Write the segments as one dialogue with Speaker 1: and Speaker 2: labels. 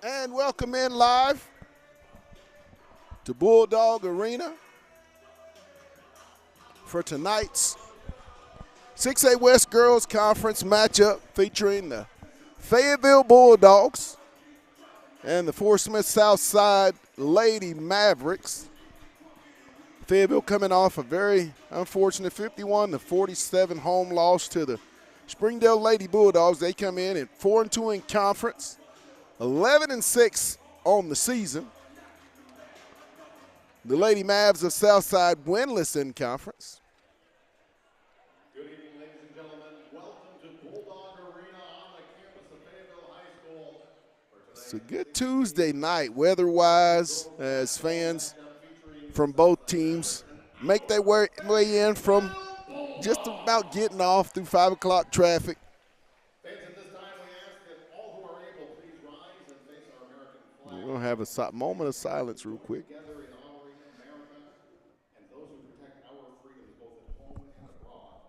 Speaker 1: And welcome in live to Bulldog Arena for tonight's 6A West Girls Conference matchup featuring the Fayetteville Bulldogs and the Fort Smith Southside Lady Mavericks. Fayetteville coming off a very unfortunate 51-47 home loss to the Springdale Lady Bulldogs. They come in at 4-2 in conference, 11-6 on the season. The Lady Mavs of Southside winless in conference.
Speaker 2: Good evening, ladies and gentlemen. Welcome to Bulldog Arena on the campus of Fayetteville High School.
Speaker 1: It's a good Tuesday night weather-wise as fans from both teams make their way in from just about getting off through 5 o'clock traffic.
Speaker 2: Fans, at this time, we ask that all who are able please rise and face our American flag.
Speaker 1: We're going to have a moment of silence real quick.
Speaker 2: Together in honoring America and those who protect our freedoms both at home and abroad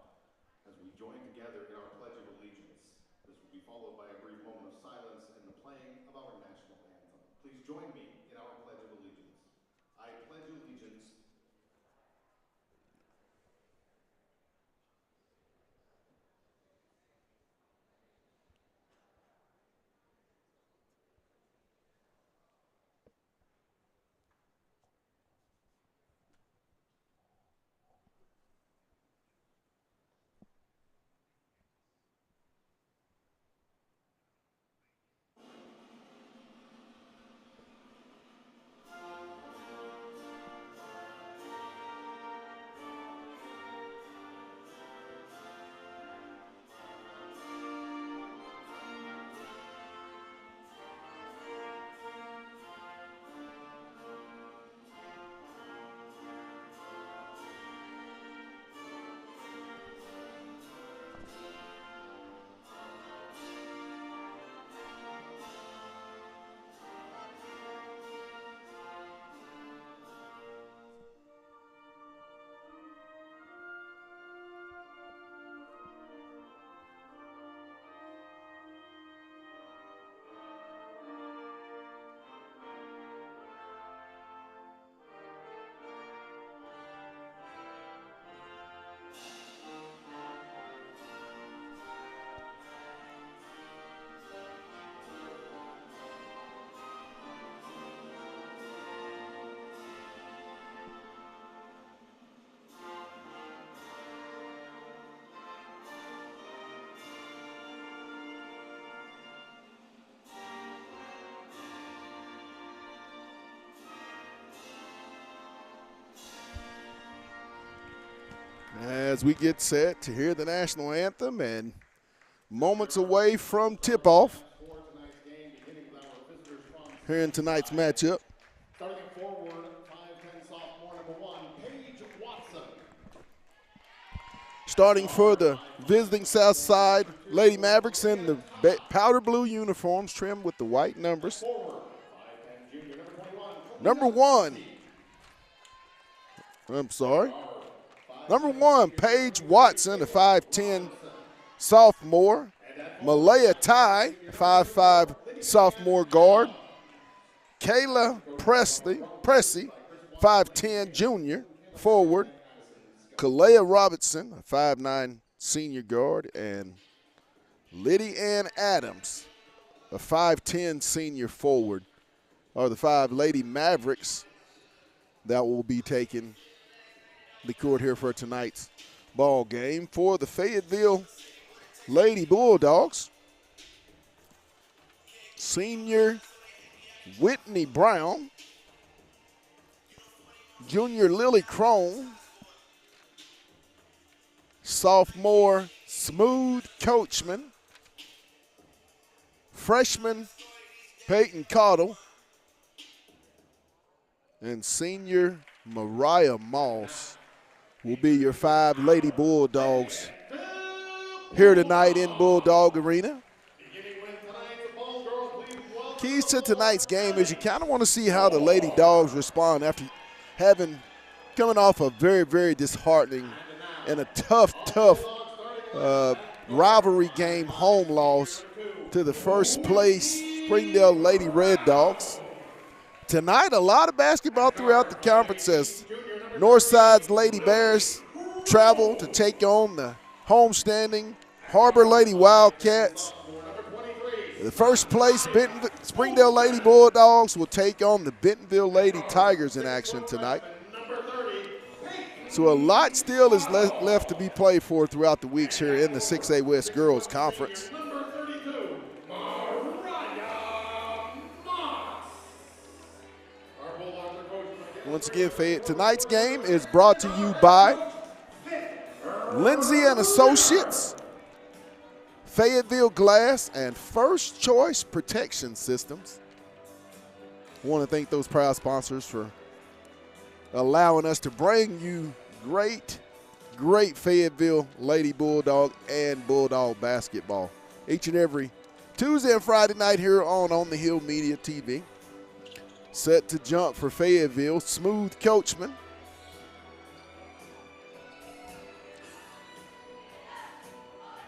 Speaker 2: as we join together in our Pledge of Allegiance. This will be followed by a brief moment of silence and the playing of our national anthem. Please join me in our Pledge of Allegiance. I pledge allegiance.
Speaker 1: As we get set to hear the national anthem and moments away from tip-off here in tonight's matchup.
Speaker 2: Starting at forward, 5'10" sophomore number 1, Paige Watson.
Speaker 1: Starting for the visiting Southside Lady Mavericks in the powder blue uniforms trimmed with the white numbers.
Speaker 2: Forward, 5'10" junior
Speaker 1: Number 1, Paige Watson, a 5'10 sophomore. Malaya Ty, 5'5 sophomore guard. Kayla Pressey, 5'10 junior forward. Kalea Robinson, a 5'9 senior guard. And Liddy Ann Adams, a 5'10 senior forward, are the 5 Lady Mavericks that will be taking the court here for tonight's ball game. For the Fayetteville Lady Bulldogs, senior Whitney Brown, junior Lily Crone, sophomore Smooth Coachman, freshman Peyton Cottle, and senior Mariah Moss will be your 5 Lady Bulldogs here tonight in Bulldog Arena. Keys to tonight's game is you kind of want to see how the Lady Dogs respond after coming off a very, very disheartening and a tough rivalry game home loss to the first place Springdale Lady Red Dogs. Tonight, a lot of basketball throughout the conference as Northside's Lady Bears travel to take on the homestanding Harbor Lady Wildcats. The first place Springdale Lady Bulldogs will take on the Bentonville Lady Tigers in action tonight. So a lot still is left to be played for throughout the weeks here in the 6A West Girls Conference. Once again, tonight's game is brought to you by Lindsay and Associates, Fayetteville Glass, and First Choice Protection Systems. I want to thank those proud sponsors for allowing us to bring you great Fayetteville Lady Bulldog and Bulldog basketball each and every Tuesday and Friday night here on the Hill Media TV. Set to jump for Fayetteville, Smooth Coachman.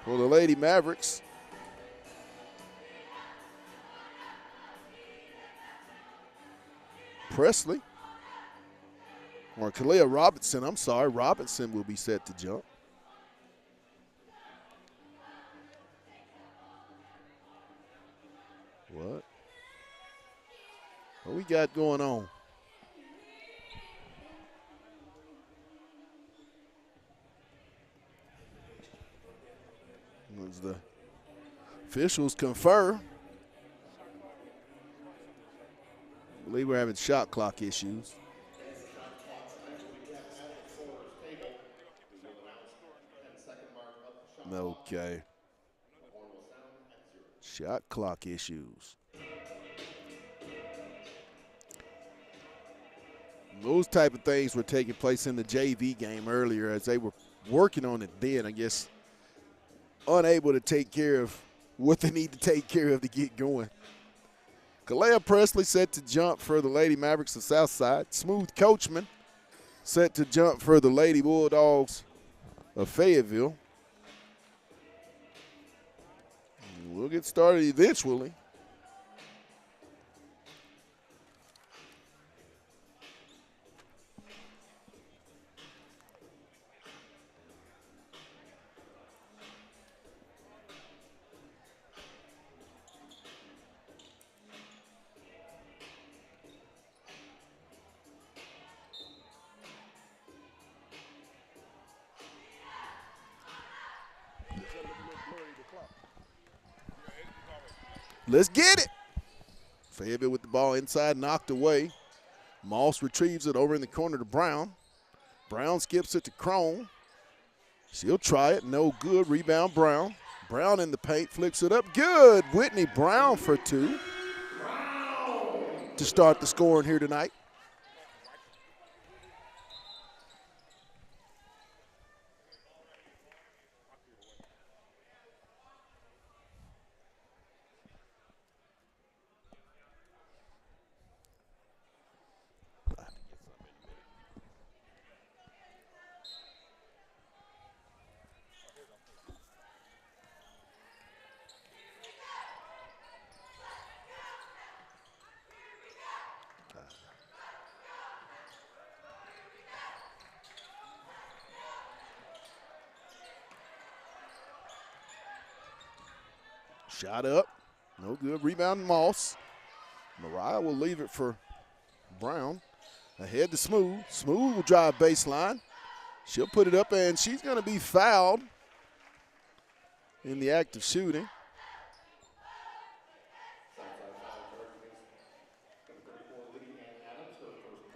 Speaker 1: For the Lady Mavericks, Presley, or Kalia Robinson, Robinson will be set to jump. What we got going on? As the officials confer, I believe we're having shot clock issues. Okay. Shot clock issues. Those type of things were taking place in the JV game earlier as they were working on it then, I guess, unable to take care of what they need to take care of to get going. Kalea Presley set to jump for the Lady Mavericks of Southside. Smooth Coachman set to jump for the Lady Bulldogs of Fayetteville. We'll get started eventually. Let's get it. Fayetteville with the ball inside, knocked away. Moss retrieves it over in the corner to Brown. Brown skips it to Crone. She'll try it, no good. Rebound Brown. Brown in the paint, flicks it up. Good. Whitney Brown for two to start the scoring here tonight. Shot up, no good. Rebound Moss. Mariah will leave it for Brown. Ahead to Smooth. Smooth will drive baseline. She'll put it up, and she's going to be fouled in the act of shooting.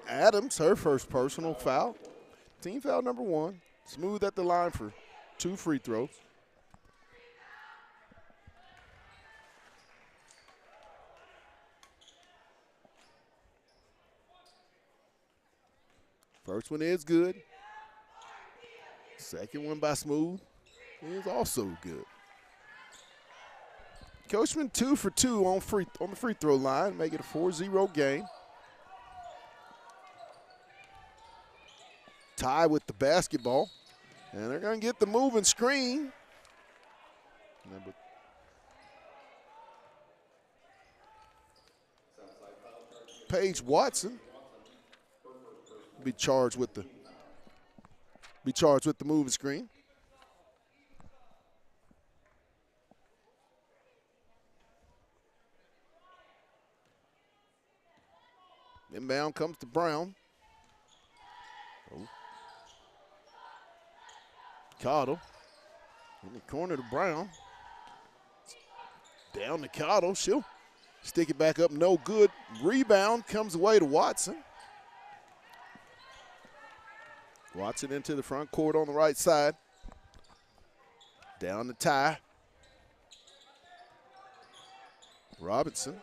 Speaker 1: Adams, her first personal foul. Team foul number one. Smooth at the line for 2 free throws. First one is good. Second one by Smooth is also good. Coachman 2 for 2 on the free throw line, make it a 4-0 game. Tie with the basketball, and they're going to get the moving screen. Paige Watson be charged with the moving screen. Inbound comes to Brown. Oh. Cottle in the corner to Brown. Down to Cottle. She'll stick it back up. No good. Rebound comes away to Watson. Watson into the front court on the right side. Down to Ty. Robinson.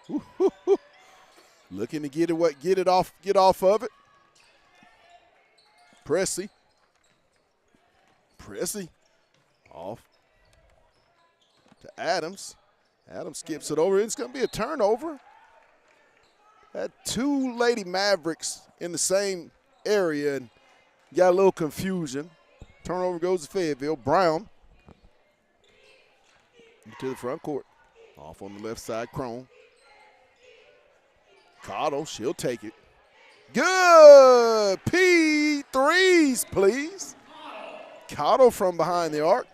Speaker 1: Woo-hoo-hoo. Looking to get it off of it. Pressey off to Adams. Adams skips it over. It's going to be a turnover. Had two Lady Mavericks in the same area and got a little confusion. Turnover goes to Fayetteville. Brown into the front court. Off on the left side, Crone. Cottle, she'll take it. Good. P3s, please. Cottle from behind the arc.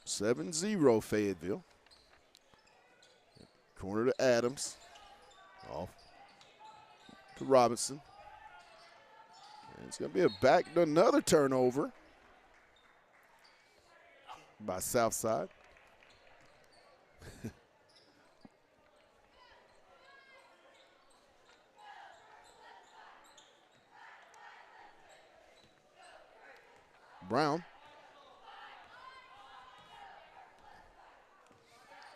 Speaker 1: 7-0 Fayetteville. Corner to Adams. Off to Robinson. And it's going to be back to another turnover by Southside. Brown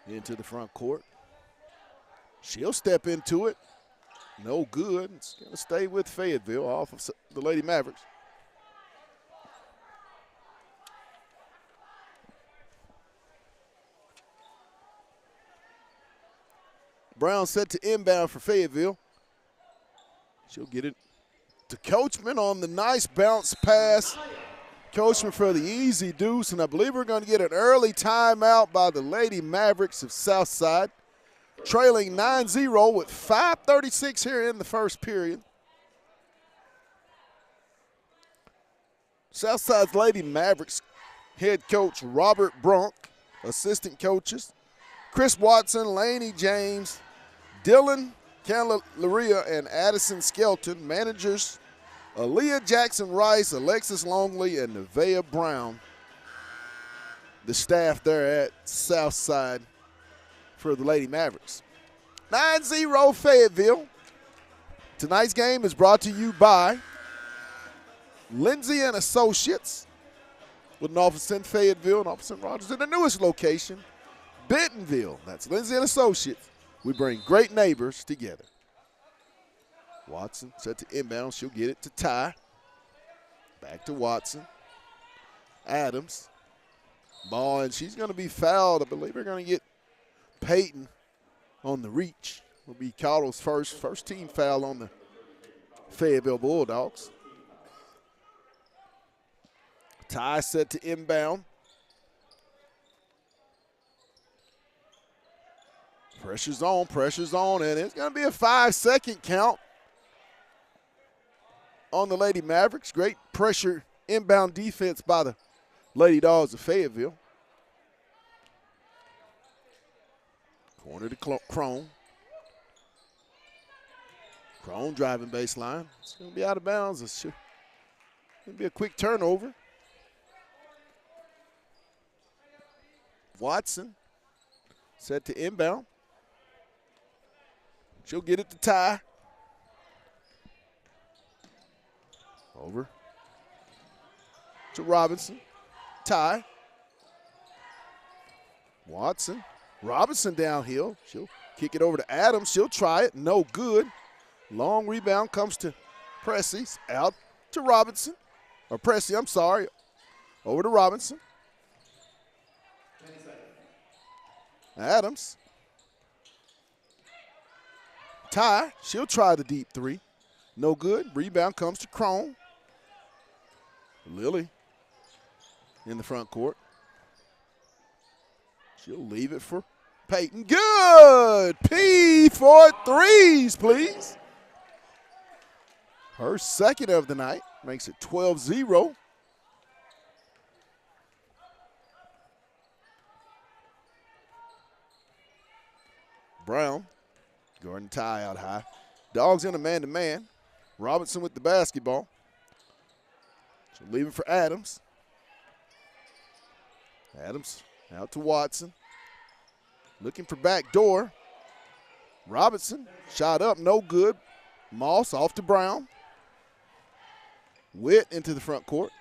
Speaker 1: into the front court. She'll step into it. No good. It's going to stay with Fayetteville off of the Lady Mavericks. Brown set to inbound for Fayetteville. She'll get it to Coachman on the nice bounce pass. Coachman for the easy deuce, and I believe we're going to get an early timeout by the Lady Mavericks of Southside, trailing 9-0 with 5:36 here in the first period. Southside's Lady Mavericks head coach Robert Brunk, assistant coaches Chris Watson, Laney James, Dylan Candelaria, and Addison Skelton, managers Aaliyah Jackson-Rice, Alexis Longley, and Nevaeh Brown. The staff there at Southside for the Lady Mavericks. 9-0 Fayetteville. Tonight's game is brought to you by Lindsay and Associates, with an office in Fayetteville, an office in Rogers, and the newest location, Bentonville. That's Lindsay and Associates. We bring great neighbors together. Watson set to inbound. She'll get it to Ty. Back to Watson. Adams. Ball, and she's going to be fouled. I believe we're going to get Peyton on the reach. Will be Cottle's first team foul on the Fayetteville Bulldogs. Ty set to inbound. Pressure's on, and it's going to be a 5-second count on the Lady Mavericks. Great pressure inbound defense by the Lady Dogs of Fayetteville. Corner to Crone. Crone driving baseline. It's going to be out of bounds. It's going to be a quick turnover. Watson set to inbound. She'll get it to Ty. Over to Robinson. Ty. Watson. Robinson downhill. She'll kick it over to Adams. She'll try it. No good. Long rebound comes to Pressey. Out to Robinson. Or Pressey, I'm sorry. Over to Robinson. Adams. Ty. She'll try the deep three. No good. Rebound comes to Crone. Lily in the front court. She'll leave it for Peyton, good. P for threes, please. Her second of the night makes it 12-0. Brown, guarding Ty out high. Dogs in a man-to-man. Robinson with the basketball. She'll leave it for Adams. Adams out to Watson. Looking for back door. Robinson, shot up, no good. Moss off to Brown. Witt into the front court.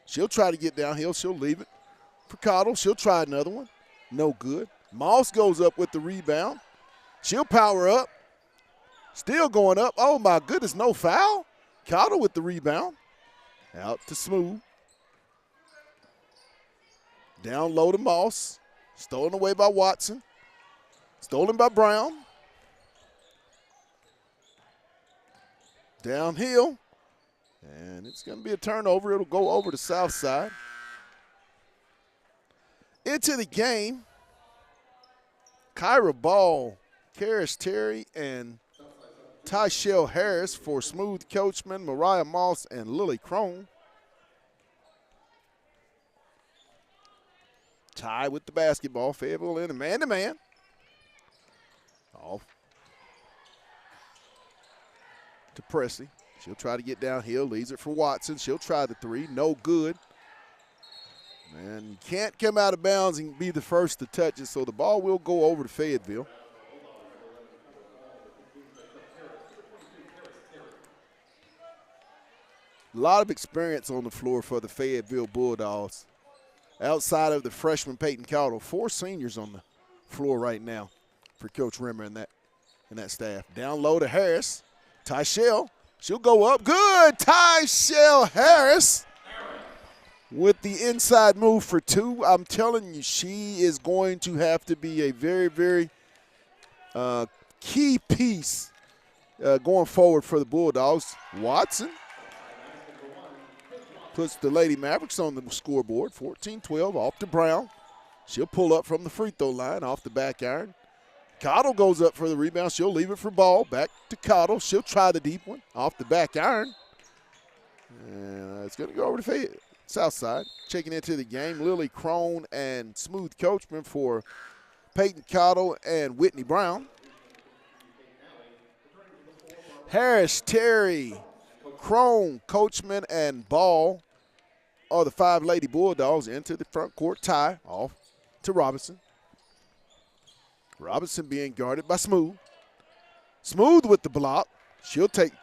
Speaker 1: She'll try to get downhill. She'll leave it for Cottle. She'll try another one. No good. Moss goes up with the rebound. She'll power up. Still going up. Oh, my goodness, no foul. Cottle with the rebound. Out to Smooth. Down low to Moss. Stolen away by Watson. Stolen by Brown. Downhill. And it's going to be a turnover. It'll go over to south side. Into the game, Kyra Ball, Karis Terry, and Tyshell Harris for Smooth Coachman, Mariah Moss, and Lily Crone. Ty with the basketball. Fayetteville in a man-to-man. Off to Presley. She'll try to get downhill. Leaves it for Watson. She'll try the three. No good. And can't come out of bounds and be the first to touch it, so the ball will go over to Fayetteville. A lot of experience on the floor for the Fayetteville Bulldogs. Outside of the freshman Peyton Cottle, 4 seniors on the floor right now for Coach Rimmer and that staff. Down low to Harris. Tyshell, she'll go up. Good. Tyshell Harris with the inside move for 2. I'm telling you, she is going to have to be a very, very key piece going forward for the Bulldogs. Watson puts the Lady Mavericks on the scoreboard, 14-12, off to Brown. She'll pull up from the free throw line off the back iron. Cottle goes up for the rebound. She'll leave it for Ball. Back to Cottle. She'll try the deep one off the back iron. And it's going to go over to Fayetteville. South side. Checking into the game, Lily Crone and Smooth Coachman for Peyton Cottle and Whitney Brown. Harris, Terry, Crone, Coachman, and Ball are the 5 Lady Bulldogs into the front court. Tie off to Robinson. Robinson being guarded by Smooth. Smooth with the block. She'll take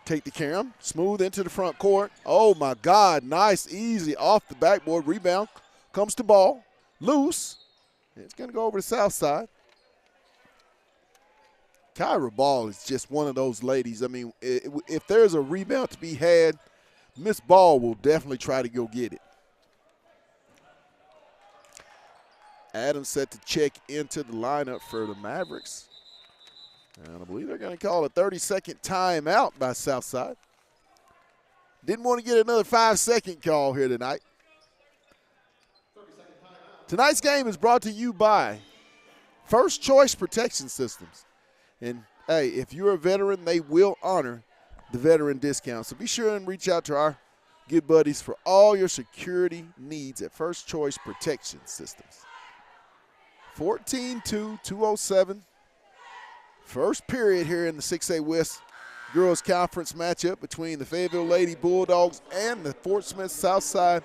Speaker 1: the carom. Smooth into the front court. Oh, my God. Nice, easy off the backboard. Rebound comes to Ball. Loose. It's going to go over the south side. Kyra Ball is just one of those ladies. I mean, if there's a rebound to be had, Miss Ball will definitely try to go get it. Adams set to check into the lineup for the Mavericks. And I believe they're going to call a 30-second timeout by Southside. Didn't want to get another 5-second call here tonight. Tonight's game is brought to you by First Choice Protection Systems. And, hey, if you're a veteran, they will honor the veteran discount. So be sure and reach out to our good buddies for all your security needs at First Choice Protection Systems. 14-2, 2:07. First period here in the 6A West Girls Conference matchup between the Fayetteville Lady Bulldogs and the Fort Smith Southside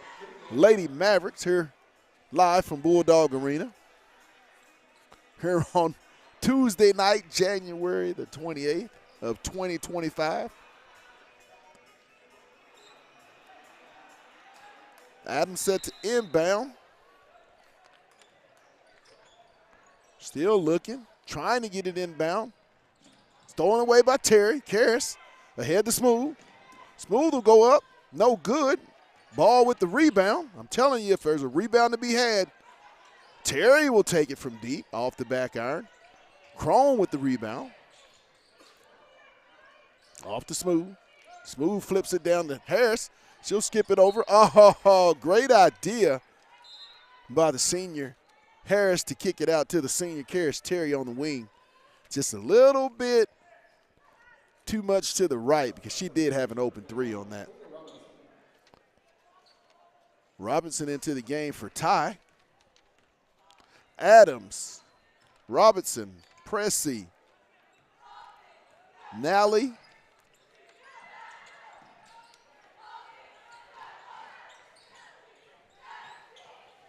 Speaker 1: Lady Mavericks here live from Bulldog Arena. Here on Tuesday night, January the 28th of 2025. Adams set to inbound. Still looking, trying to get it inbound. Stolen away by Terry. Karis ahead to Smooth. Smooth will go up. No good. Ball with the rebound. I'm telling you, if there's a rebound to be had, Terry will take it from deep off the back iron. Crone with the rebound. Off to Smooth. Smooth flips it down to Harris. She'll skip it over. Oh, great idea by the senior Harris to kick it out to the senior, Karis Terry on the wing. Just a little bit too much to the right because she did have an open three on that. Robinson into the game for Ty. Adams, Robinson, Pressey, Nally,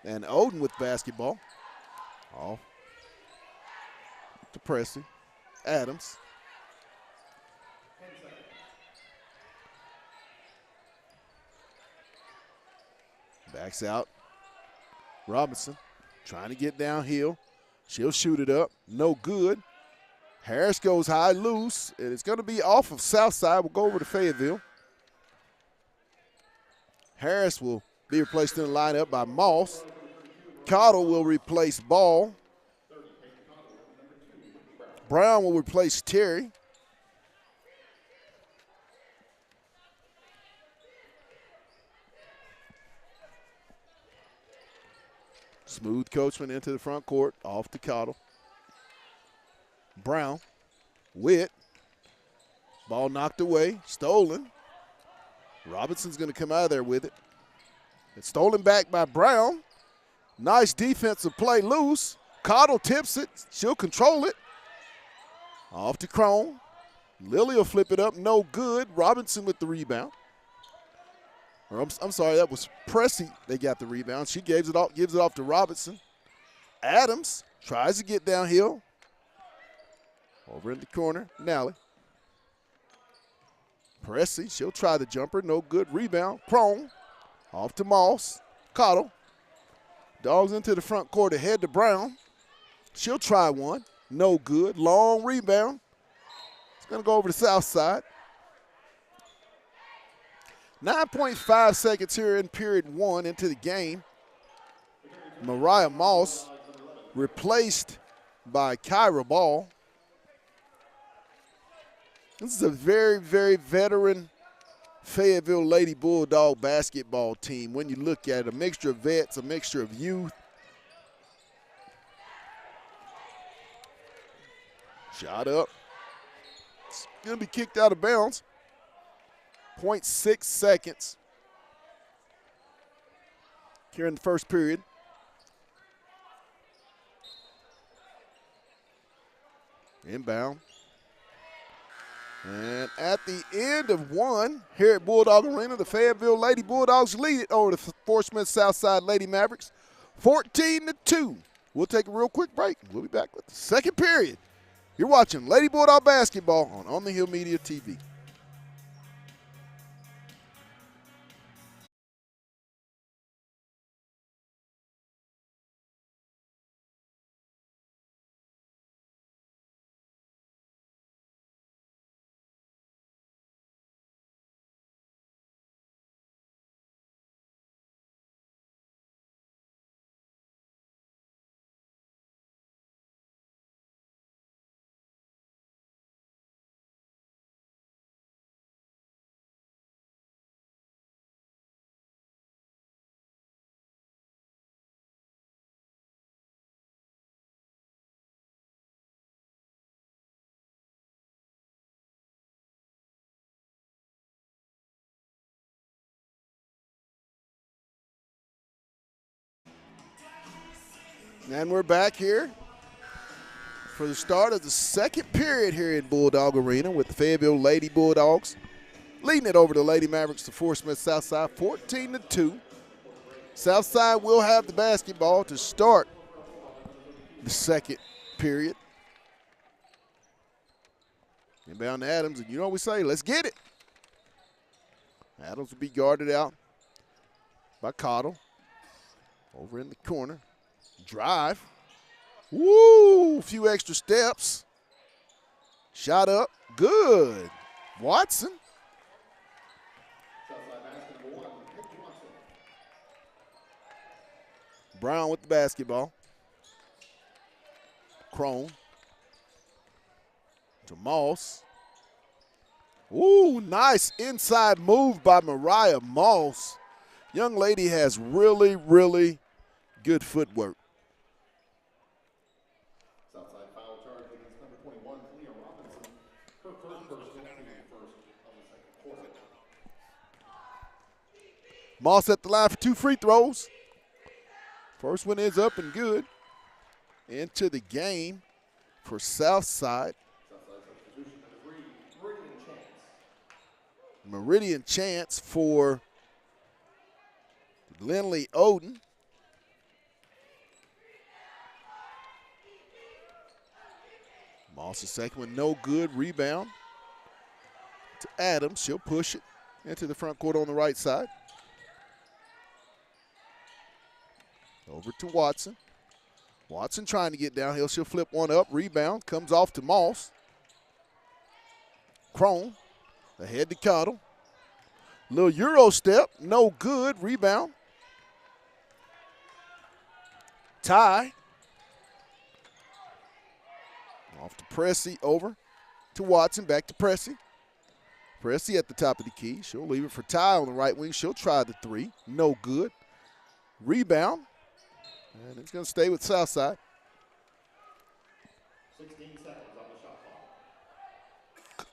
Speaker 1: and Odin with basketball. Off to Pressey. Adams. Backs out. Robinson trying to get downhill. She'll shoot it up. No good. Harris goes high, loose, and it's going to be off of Southside. We'll go over to Fayetteville. Harris will be replaced in the lineup by Moss. Cottle will replace Ball. Brown will replace Terry. Smooth coachman into the front court, off to Cottle. Brown, Witt. Ball knocked away, stolen. Robinson's going to come out of there with it. It's stolen back by Brown. Nice defensive play, loose. Cottle tips it. She'll control it. Off to Crone. Lily will flip it up. No good. Robinson with the rebound. Or I'm sorry, that was Pressey. They got the rebound. She gives it off to Robinson. Adams tries to get downhill. Over in the corner, Nally. Pressey, she'll try the jumper. No good. Rebound. Crone. Off to Moss. Cottle. Dogs into the front court ahead to Brown. She'll try one. No good. Long rebound. It's going to go over the south side. 9.5 seconds here in period one into the game. Mariah Moss replaced by Kyra Ball. This is a very, very veteran Fayetteville Lady Bulldog basketball team. When you look at it, a mixture of vets, a mixture of youth. Shot up. It's going to be kicked out of bounds. 0.6 seconds here in the first period. Inbound. And at the end of one, here at Bulldog Arena, the Fayetteville Lady Bulldogs lead it over the Fort Smith Southside Lady Mavericks, 14-2. We'll take a real quick break. We'll be back with the second period. You're watching Lady Bulldog basketball on the Hill Media TV. And we're back here for the start of the second period here in Bulldog Arena with the Fayetteville Lady Bulldogs leading it over the Lady Mavericks to Fort Smith Southside, 14-2. Southside will have the basketball to start the second period. Inbound to Adams, and you know what we say, let's get it. Adams will be guarded out by Cottle. Over in the corner. Drive. Woo! A few extra steps. Shot up. Good. Watson. Brown with the basketball. Crone. To Moss. Ooh, nice inside move by Mariah Moss. Young lady has really, really good footwork. Moss at the line for 2 free throws. First one is up and good. Into the game for Southside. Meridian Chance for Lindley Oden. Moss the second one, no good. Rebound to Adams. She'll push it into the front court on the right side. Over to Watson. Watson trying to get downhill. She'll flip one up. Rebound comes off to Moss. Crone ahead to Cottle. Little Euro step, no good. Rebound. Ty. Off to Pressey, over to Watson, back to Pressey. Pressey at the top of the key. She'll leave it for Ty on the right wing. She'll try the three, no good. Rebound, and it's going to stay with Southside.
Speaker 2: 16 seconds on the shot clock.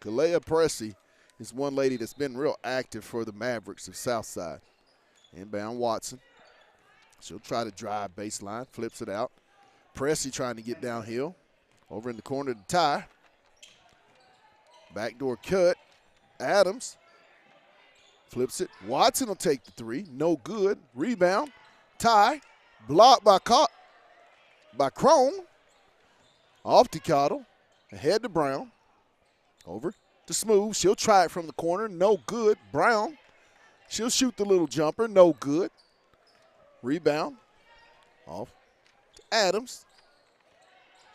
Speaker 1: Kalea Pressey is one lady that's been real active for the Mavericks of Southside. Inbound Watson. She'll try to drive baseline, flips it out. Pressey trying to get downhill. Over in the corner to Ty. Backdoor cut. Adams flips it. Watson will take the three. No good. Rebound. Ty. Blocked by Crone. Off to Cottle. Ahead to Brown. Over to Smooth. She'll try it from the corner. No good. Brown. She'll shoot the little jumper. No good. Rebound. Off to Adams.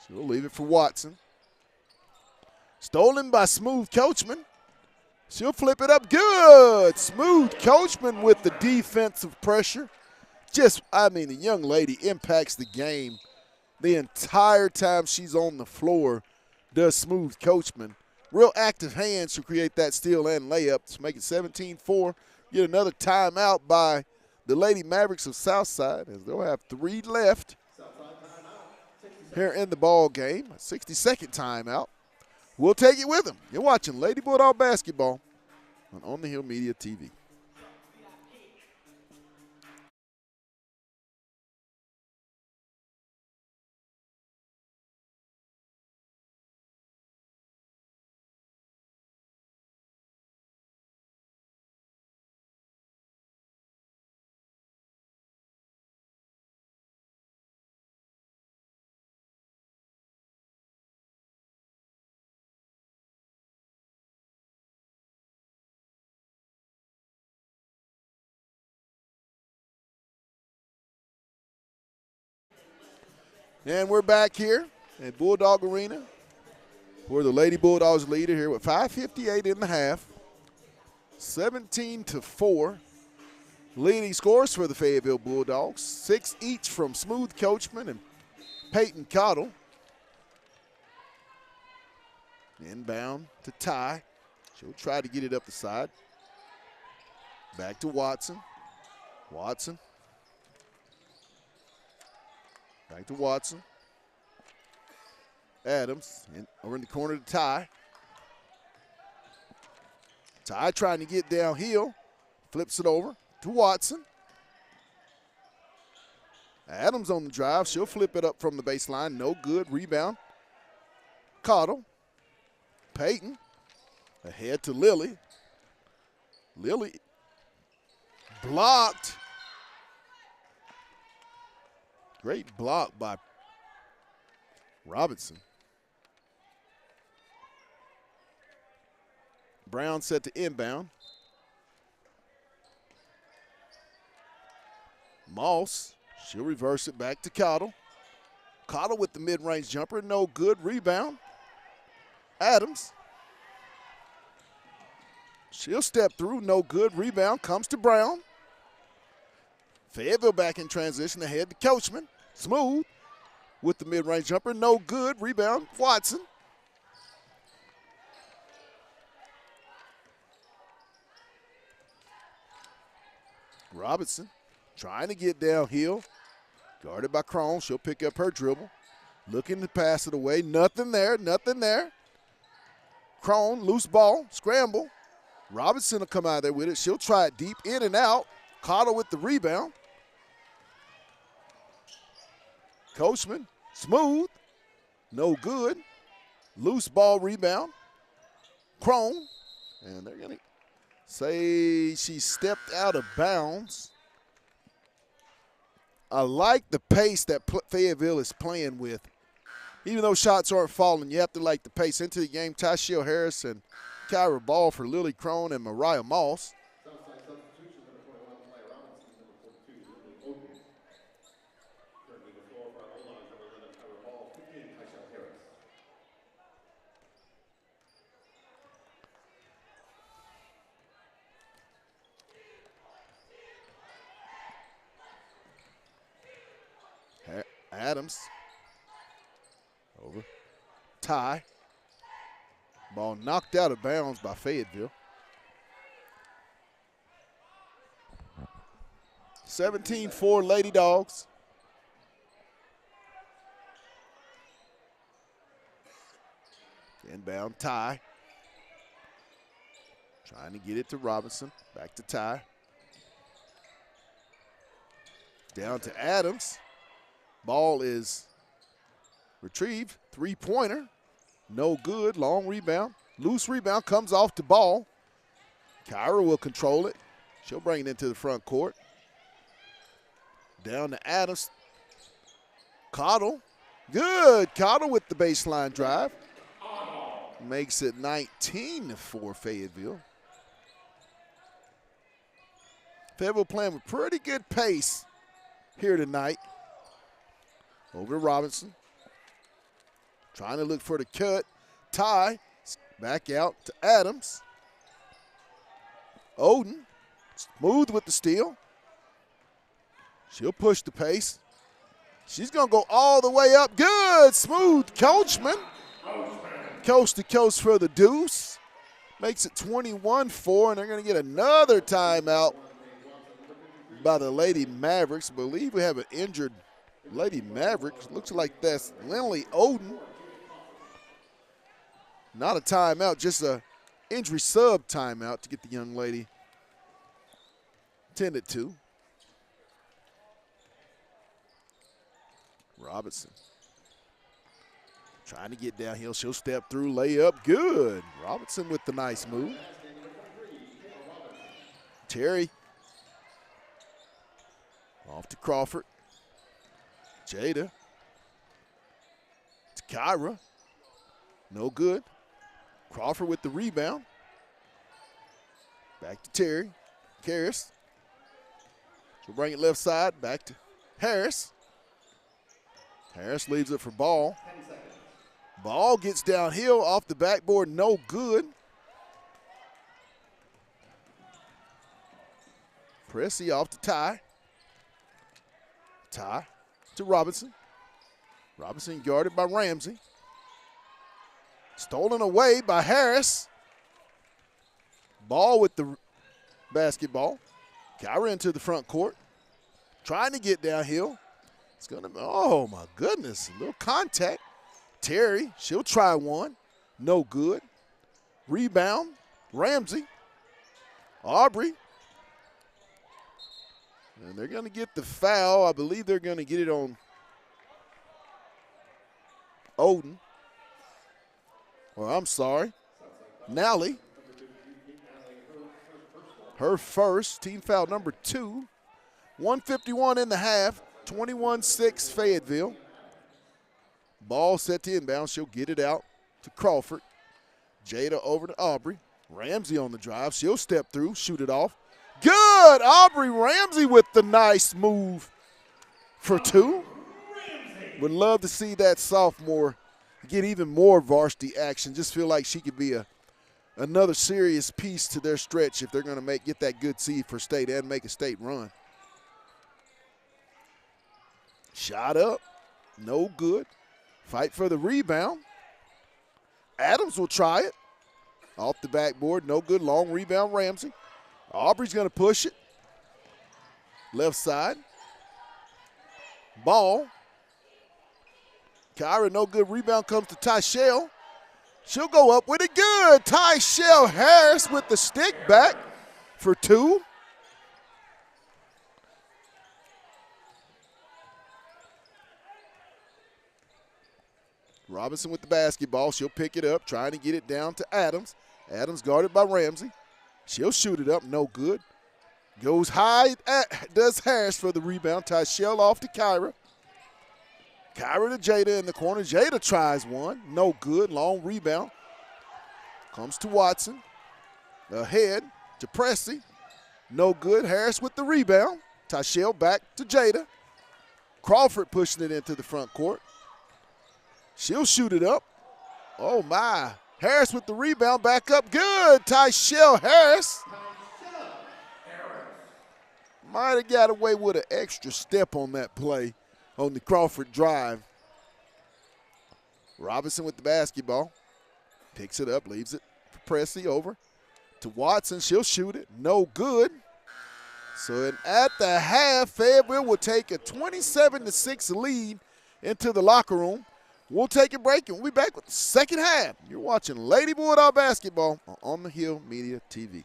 Speaker 1: She'll leave it for Watson. Stolen by Smooth Coachman. She'll flip it up. Good. Smooth Coachman with the defensive pressure. The young lady impacts the game the entire time she's on the floor, does Smooth Coachman. Real active hands to create that steal and layup to make it 17-4. Get another timeout by the Lady Mavericks of Southside, as they'll have 3 left here in the ball game. A 60-second timeout. We'll take it with them. You're watching Lady Bulldog basketball on the Hill Media TV. And we're back here at Bulldog Arena. We're the Lady Bulldogs leader here with 5:58 in the half. 17-4. Leading scores for the Fayetteville Bulldogs. 6 each from Smooth Coachman and Peyton Cottle. Inbound to Ty. She'll try to get it up the side. Back to Watson. Watson. Back to Watson. Adams over in the corner to Ty. Ty trying to get downhill. Flips it over to Watson. Adams on the drive. She'll flip it up from the baseline. No good. Rebound. Cottle. Peyton. Ahead to Lily. Lily blocked. Great block by Robinson. Brown set to inbound. Moss, she'll reverse it back to Cottle. Cottle with the mid-range jumper, no good. Rebound. Adams. She'll step through, no good. Rebound comes to Brown. Fayetteville back in transition, ahead to Coachman. Smooth with the mid-range jumper, no good. Rebound, Watson. Robinson trying to get downhill. Guarded by Crone. She'll pick up her dribble. Looking to pass it away. Nothing there, nothing there. Crone, loose ball, scramble. Robinson will come out there with it. She'll try it deep, in and out. Cottle with the rebound. Coachman, smooth, no good. Loose ball rebound. Crone, and they're going to say she stepped out of bounds. I like the pace that Fayetteville is playing with. Even though shots aren't falling, you have to like the pace into the game. Tashiel Harris and Kyra Ball for Lily Crone and Mariah Moss.
Speaker 2: Southside substitution, number 21, Maya Robinson, number 42, Lily Oden. Currently the floor for our Bulldogs, number 11, Kyra Ball, 15, Tyshell Harris.
Speaker 1: Adams. Over. Tie. Ball knocked out of bounds by Fayetteville. 17-4 Lady Dogs. Inbound Tie. Trying to get it to Robinson. Back to Ty. Down to Adams. Ball is retrieved. Three-pointer. No good. Long rebound. Loose rebound comes off the ball. Kyra will control it. She'll bring it into the front court. Down to Adams. Cottle. Good. Cottle with the baseline drive. Makes it 19-4 Fayetteville. Fayetteville playing with pretty good pace here tonight. Over to Robinson. Trying to look for the cut. Ty. Back out to Adams. Oden. Smooth with the steal. She'll push the pace. She's going to go all the way up. Good. Smooth. Coachman. Coast to coast for the deuce. Makes it 21-4, and they're going to get another timeout by the Lady Mavericks. I believe we have an injured Lady Mavericks. Looks like that's Lindley Oden. Not a timeout, just a injury sub timeout to get the young lady tended to. Robinson trying to get downhill. She'll step through, layup, good. Robinson with the nice move. Terry off to Crawford. Jada to Kyra. No good. Crawford with the rebound. Back to Terry. Harris. She'll bring it left side. Back to Harris. Harris leaves it for Ball. Ball gets downhill off the backboard. No good. Pressy off to Ty. Ty to Robinson. Robinson guarded by Ramsey. Stolen away by Harris. Ball with the basketball. Kyra into the front court. Trying to get downhill. It's going to be, oh my goodness, a little contact. Terry, she'll try one. No good. Rebound, Ramsey. Aubrey. And they're going to get the foul. I believe they're going to get it on Oden. Or I'm sorry, Nally. Her first, team foul number 2. 1:51 in the half, 21-6 Fayetteville. Ball set to inbound. She'll get it out to Crawford. Jada over to Aubrey. Ramsey on the drive. She'll step through, shoot it off. Good! Aubrey Ramsey with the nice move for 2. Would love to see that sophomore get even more varsity action. Just feel like she could be another serious piece to their stretch if they're going to get that good seed for state and make a state run. Shot up. No good. Fight for the rebound. Adams will try it. Off the backboard, no good. Long rebound, Ramsey. Aubrey's going to push it. Left side. Ball. Kyra, no good. Rebound comes to Tyshell. She'll go up with it good. Tyshell Harris with the stick back for 2. Robinson with the basketball. She'll pick it up, trying to get it down to Adams. Adams guarded by Ramsey. She'll shoot it up, no good. Goes high, does Harris for the rebound. Tyshell off to Kyra. Kyra to Jada in the corner. Jada tries one, no good. Long rebound. Comes to Watson. Ahead to Pressey. No good. Harris with the rebound. Tyshell back to Jada. Crawford pushing it into the front court. She'll shoot it up. Oh, my. Harris with the rebound. Back up good. Tyshell Harris. Might have got away with an extra step on that play on the Crawford drive. Robinson with the basketball. Picks it up, leaves it for Pressey over to Watson. She'll shoot it. No good. So at the half, Fayetteville will take a 27-6 lead into the locker room. We'll take a break and we'll be back with the second half. You're watching Lady Bulldog basketball on the Hill Media TV.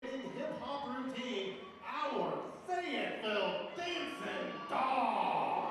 Speaker 2: Hip-hop routine, our Fayetteville Dancing Dogs.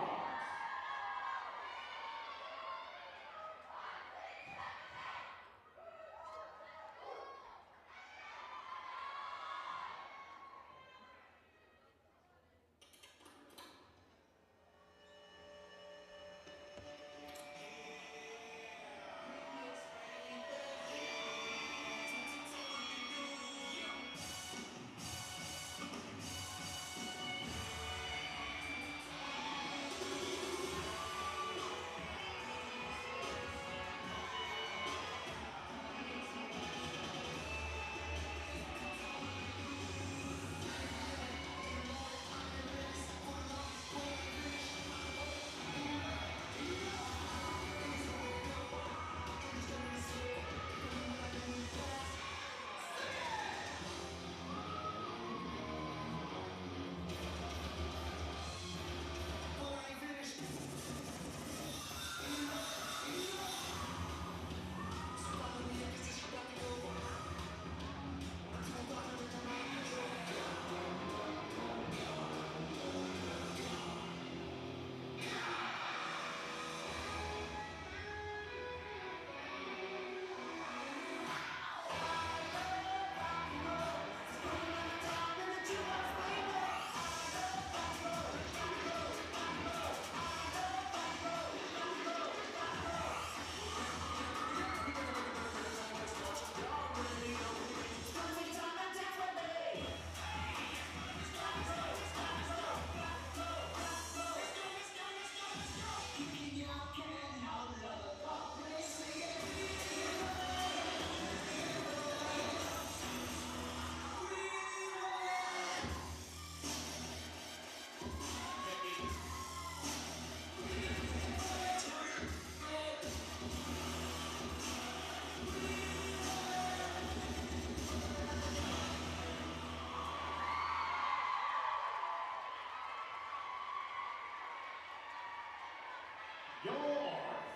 Speaker 2: your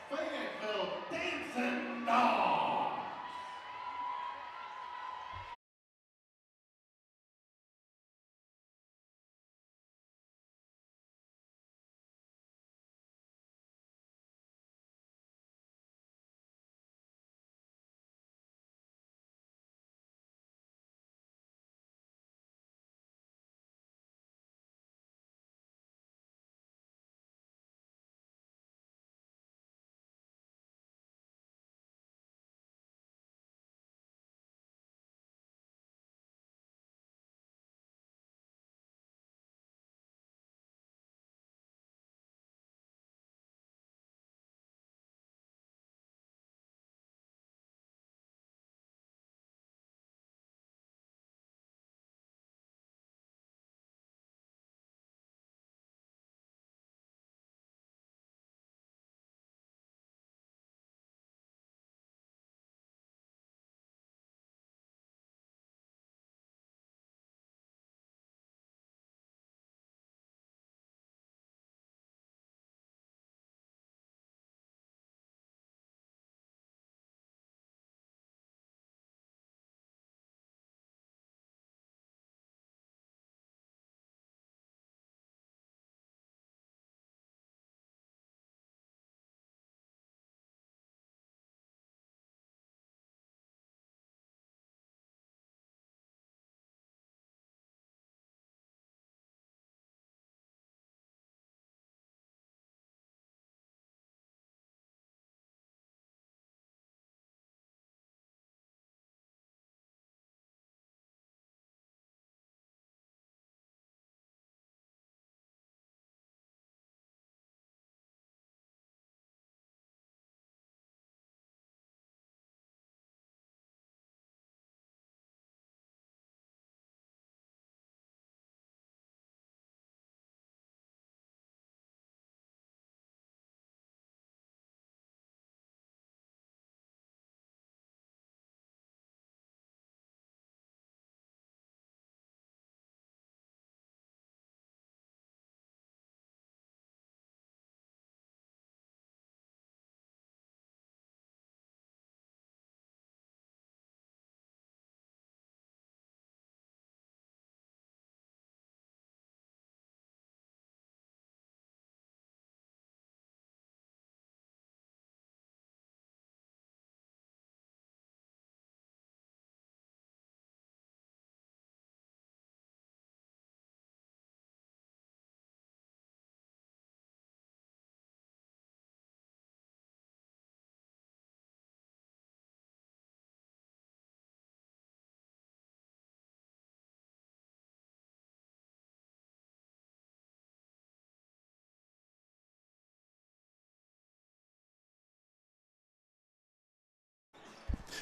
Speaker 2: Fayetteville Dancing Dogs.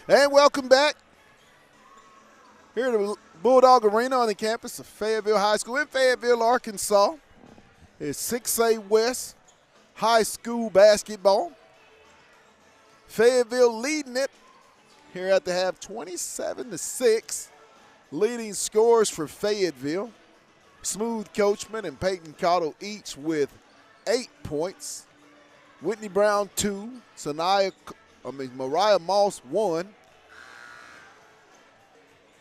Speaker 1: And welcome back here to the Bulldog Arena on the campus of Fayetteville High School in Fayetteville, Arkansas. It's 6A West High School basketball. Fayetteville leading it here at the half, 27-6. Leading scores for Fayetteville. Smooth Coachman and Peyton Cottle each with 8 points. Whitney Brown 2. Mariah Moss 1.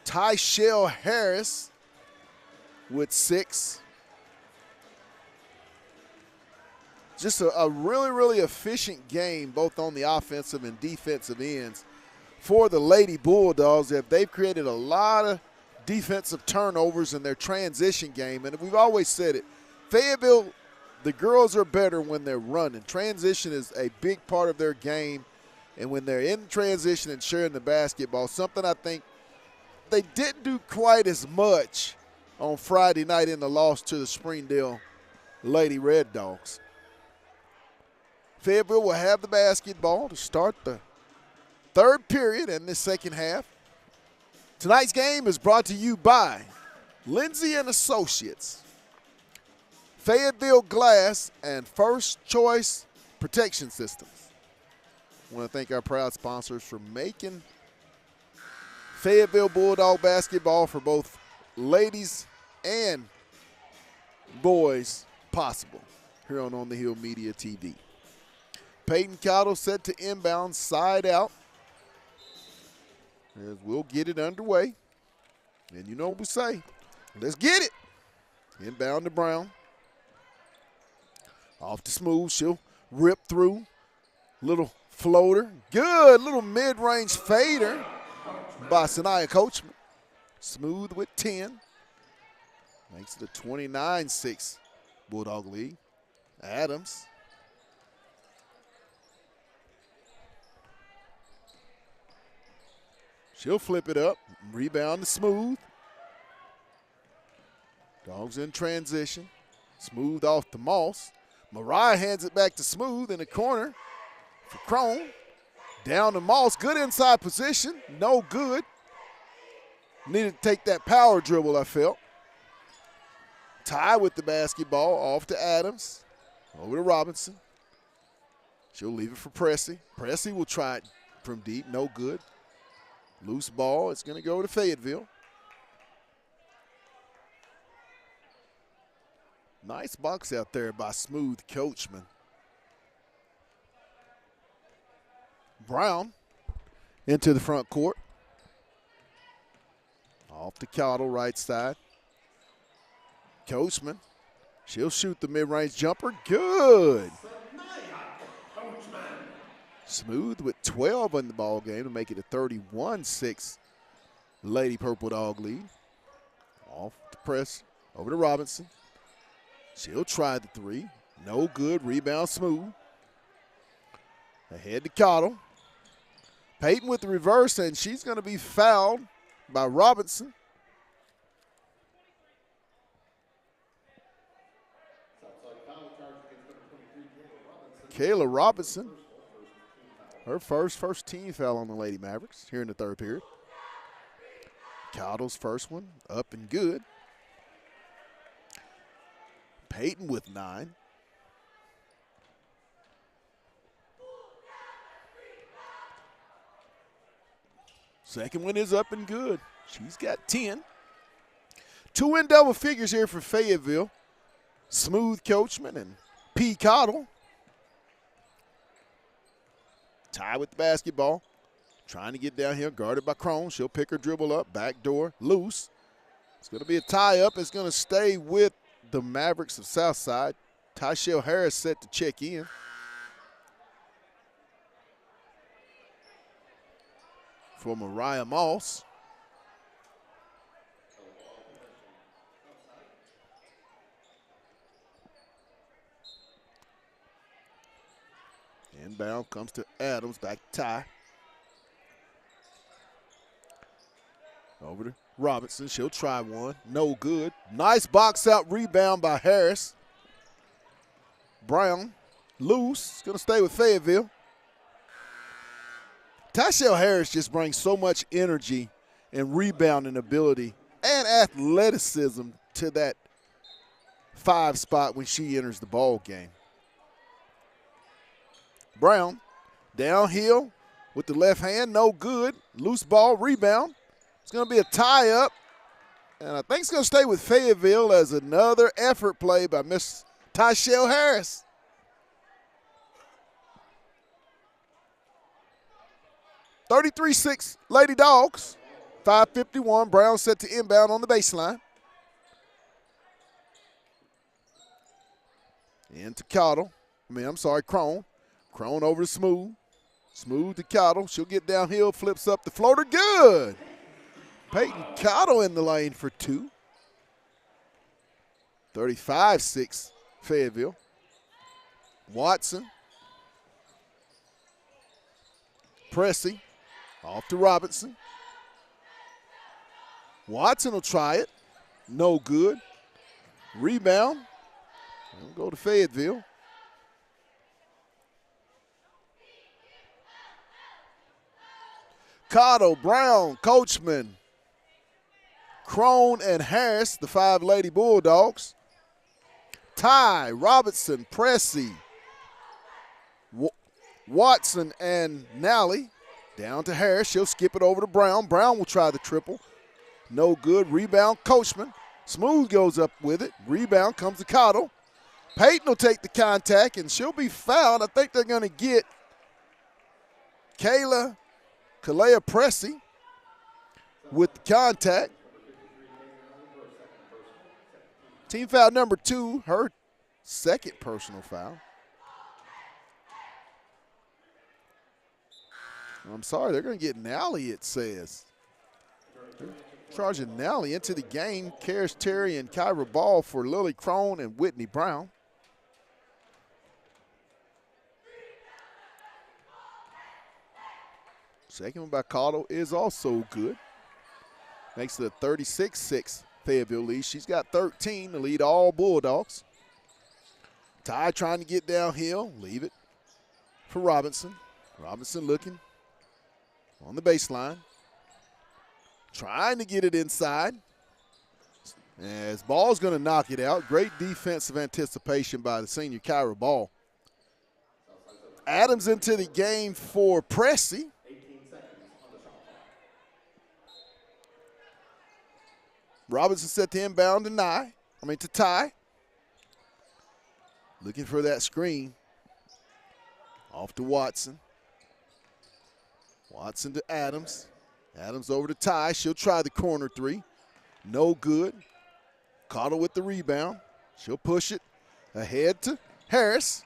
Speaker 1: Tyshell Harris with 6. Just a really, really efficient game both on the offensive and defensive ends for the Lady Bulldogs. They've created a lot of defensive turnovers in their transition game. And we've always said it, Fayetteville, the girls are better when they're running. Transition is a big part of their game. And when they're in transition and sharing the basketball, something I think they didn't do quite as much on Friday night in the loss to the Springdale Lady Red Dogs. Fayetteville will have the basketball to start the third period in this second half. Tonight's game is brought to you by Lindsay and Associates, Fayetteville Glass, and First Choice Protection Systems. I want to thank our proud sponsors for making Fayetteville Bulldog basketball for both ladies and boys possible here on the Hill Media TV. Peyton Cottle set to inbound, side out. As we'll get it underway. And you know what we say. Let's get it. Inbound to Brown. Off to Smooth. She'll rip through. Little floater. Good little mid-range fader by Sanaya Coachman. Smooth with 10. Makes it a 29-6 Bulldog lead. Adams. She'll flip it up. Rebound to Smooth. Dogs in transition. Smooth off to Moss. Mariah hands it back to Smooth in the corner for Crone. Down to Moss. Good inside position. No good. Needed to take that power dribble, I felt. Ty with the basketball. Off to Adams. Over to Robinson. She'll leave it for Pressey. Pressey will try it from deep. No good. Loose ball. It's going to go to Fayetteville. Nice box out there by Smooth Coachman. Brown into the front court. Off to Cottle, right side. Coachman. She'll shoot the mid-range jumper. Good. Smooth with 12 in the ball game to make it a 31-6 Lady Purple Dog lead. Off the press. Over to Robinson. She'll try the three. No good. Rebound Smooth. Ahead to Cottle. Peyton with the reverse, and she's going to be fouled by Robinson. Kayla Robinson. Her first team foul on the Lady Mavericks here in the third period. Cottle's first one up and good. Peyton with 9. Second one is up and good. She's got 10. 2 in double figures here for Fayetteville. Smooth Coachman and P. Cottle. Ty with the basketball. Trying to get down here, guarded by Crone. She'll pick her dribble up, back door, loose. It's going to be a tie-up. It's going to stay with the Mavericks of Southside. Tyshell Harris set to check in. For Mariah Moss. Inbound comes to Adams, back to Ty. Over to Robinson, she'll try one, no good. Nice box out rebound by Harris. Brown, loose, gonna stay with Fayetteville. Tyshell Harris just brings so much energy and rebounding ability and athleticism to that 5 spot when she enters the ball game. Brown, downhill with the left hand, no good. Loose ball, rebound. It's going to be a tie-up, and I think it's going to stay with Fayetteville as another effort play by Miss Tyshell Harris. (33-6) Lady Dogs. 5:51. Brown set to inbound on the baseline. Into Cottle. Crone. Crone over to Smooth. Smooth to Cottle. She'll get downhill, flips up the floater. Good. Peyton Cottle in the lane for 2. 35-6 Fayetteville. Watson. Pressey. Off to Robinson. Watson will try it. No good. Rebound. We'll go to Fayetteville. Cottle, Brown, Coachman, Crone, and Harris, the 5 Lady Bulldogs. Ty, Robinson, Pressey, Watson, and Nally. Down to Harris. She'll skip it over to Brown. Brown will try the triple. No good. Rebound, Coachman. Smooth goes up with it. Rebound comes to Cottle. Peyton will take the contact, and she'll be fouled. I think they're going to get Kalea Pressey with the contact. Team foul number 2, her second personal foul. I'm sorry, they're going to get Nally, it says. They're charging Nally into the game. Karis Terry and Kyra Ball for Lily Crone and Whitney Brown. Second one by Cotto is also good. Makes it a 36-6 Fayetteville lead. She's got 13 to lead all Bulldogs. Ty trying to get downhill. Leave it for Robinson. Robinson looking on the baseline. Trying to get it inside. As Ball's going to knock it out. Great defensive anticipation by the senior Kyra Ball. Adams into the game for Pressey. Robinson set the inbound to Ty. Looking for that screen. Off to Watson. Watson to Adams. Adams over to Ty. She'll try the corner three. No good. Caught her with the rebound. She'll push it ahead to Harris.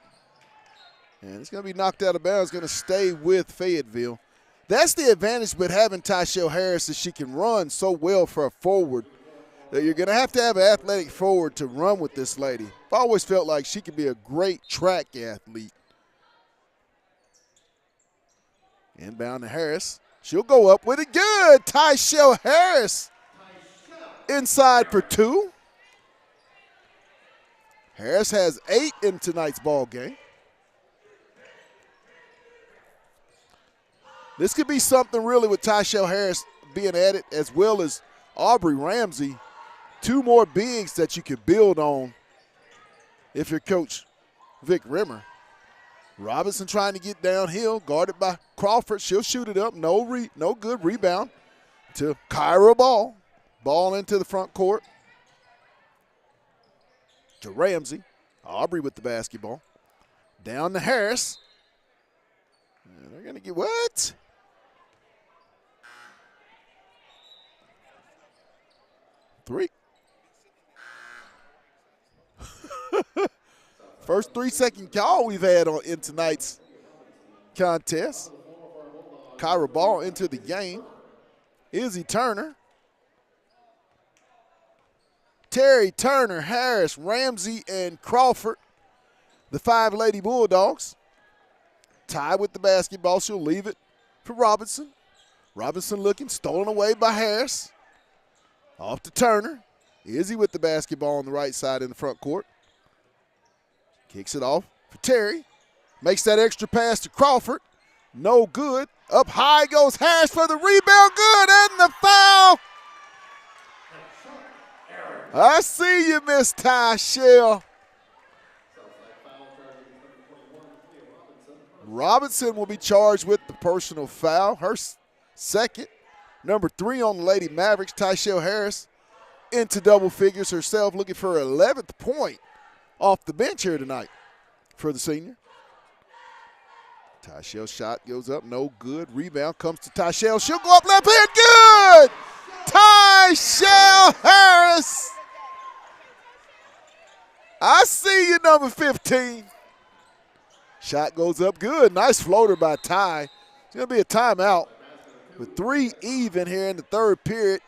Speaker 1: And it's going to be knocked out of bounds. It's going to stay with Fayetteville. That's the advantage with having Tyshell Harris, is she can run so well for a forward that you're going to have an athletic forward to run with this lady. I've always felt like she could be a great track athlete. Inbound to Harris. She'll go up with it. Good. Tyshell Harris inside for 2. Harris has 8 in tonight's ball game. This could be something really with Tyshell Harris being at it, as well as Aubrey Ramsey. 2 more bigs that you could build on if you're Coach Vic Rimmer. Robinson trying to get downhill, guarded by Crawford. She'll shoot it up. No good. Rebound to Kyra Ball. Ball into the front court to Ramsey. Aubrey with the basketball. Down to Harris. And they're going to get what? Three. First 3-second call we've had in tonight's contest. Kyra Ball into the game. Izzy Turner. Terry, Turner, Harris, Ramsey, and Crawford, the 5 Lady Bulldogs. Ty with the basketball. She'll leave it for Robinson. Robinson looking, stolen away by Harris. Off to Turner. Izzy with the basketball on the right side in the front court. Kicks it off for Terry. Makes that extra pass to Crawford. No good. Up high goes Harris for the rebound. Good, and the foul. I see you, Miss Tyshell. Robinson will be charged with the personal foul. Her second. Number 3 on the Lady Mavericks. Tyshell Harris into double figures herself, looking for her 11th point off the bench here tonight for the senior. Tyshell shot goes up, no good. Rebound comes to Tyshell. She'll go up left hand, good! Tyshell Harris. I see you, number 15. Shot goes up good. Nice floater by Ty. It's going to be a timeout with 3 even here in the third period.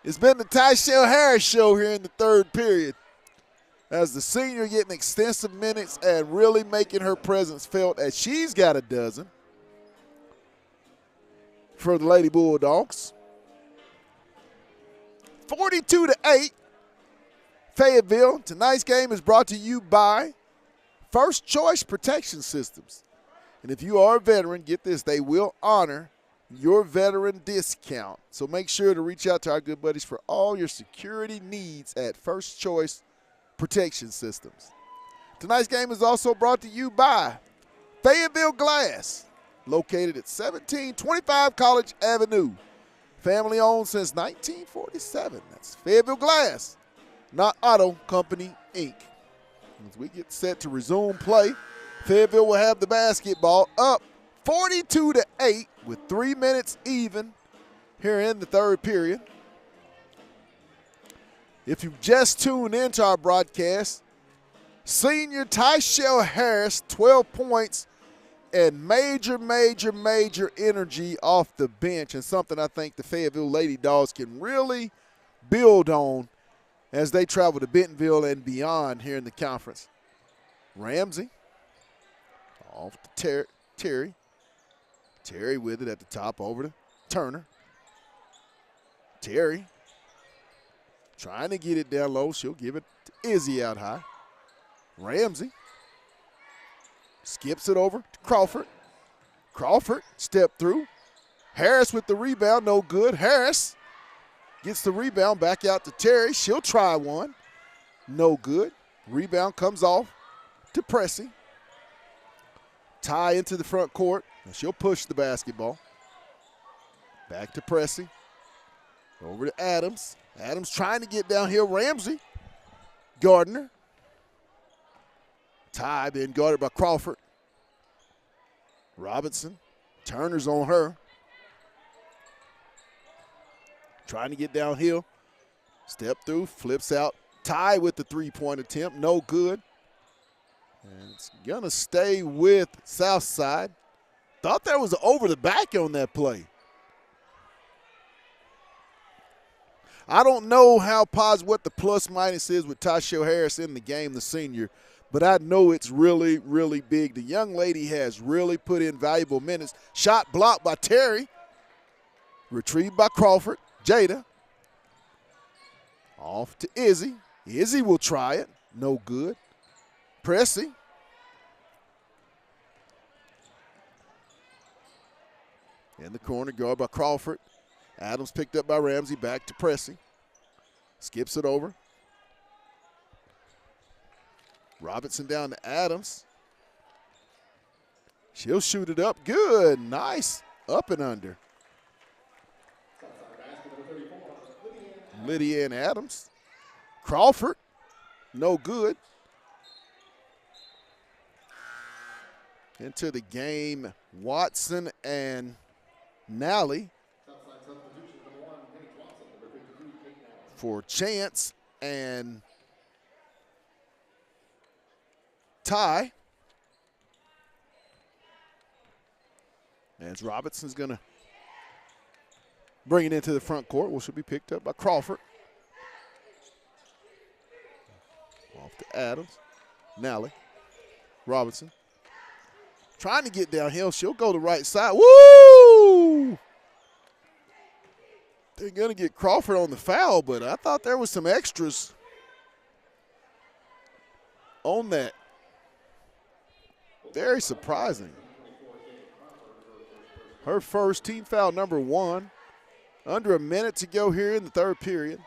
Speaker 1: It's been the Tyshell Harris show here in the third period, as the senior getting extensive minutes and really making her presence felt, as she's got a dozen for the Lady Bulldogs. 42-8, Fayetteville. Tonight's game is brought to you by First Choice Protection Systems. And if you are a veteran, get this, they will honor your veteran discount. So make sure to reach out to our good buddies for all your security needs at First Choice Protection Systems. Tonight's game is also brought to you by Fayetteville Glass, located at 1725 College Avenue. Family owned since 1947. That's Fayetteville Glass, not Auto Company, Inc. As we get set to resume play, Fayetteville will have the basketball up 42-8 with 3 minutes even here in the third period. If you've just tuned into our broadcast, senior Tyshell Harris, 12 points and major energy off the bench, and something I think the Fayetteville Lady Dogs can really build on as they travel to Bentonville and beyond here in the conference. Ramsey off to Terry. Terry with it at the top over to Turner. Terry trying to get it down low. She'll give it to Izzy out high. Ramsey skips it over to Crawford. Crawford step through. Harris with the rebound, no good. Harris gets the rebound back out to Terry. She'll try one. No good. Rebound comes off to Pressey. Tie into the front court, and she'll push the basketball. Back to Pressey. Over to Adams. Adams trying to get downhill. Ramsey. Gardner. Ty being guarded by Crawford. Robinson. Turner's on her. Trying to get downhill. Step through, flips out. Ty with the three-point attempt, no good. And it's going to stay with Southside. Thought there was over the back on that play. I don't know what the plus minus is with Tyshell Harris in the game, the senior, but I know it's really big. The young lady has really put in valuable minutes. Shot blocked by Terry. Retrieved by Crawford. Jada. Off to Izzy. Izzy will try it. No good. Pressey. In the corner, guard by Crawford. Adams picked up by Ramsey. Back to Pressey. Skips it over. Robinson down to Adams. She'll shoot it up. Good. Nice. Up and under. Lydia and Adams. Crawford. No good. Into the game, Watson and Nally for Chance and Ty. As Robinson's going to bring it into the front court, which will be picked up by Crawford. Off to Adams. Nally. Robinson. Trying to get downhill. She'll go to the right side. Woo! They're going to get Crawford on the foul, but I thought there was some extras on that. Very surprising. Her first, team foul number 1. Under a minute to go here in the third period.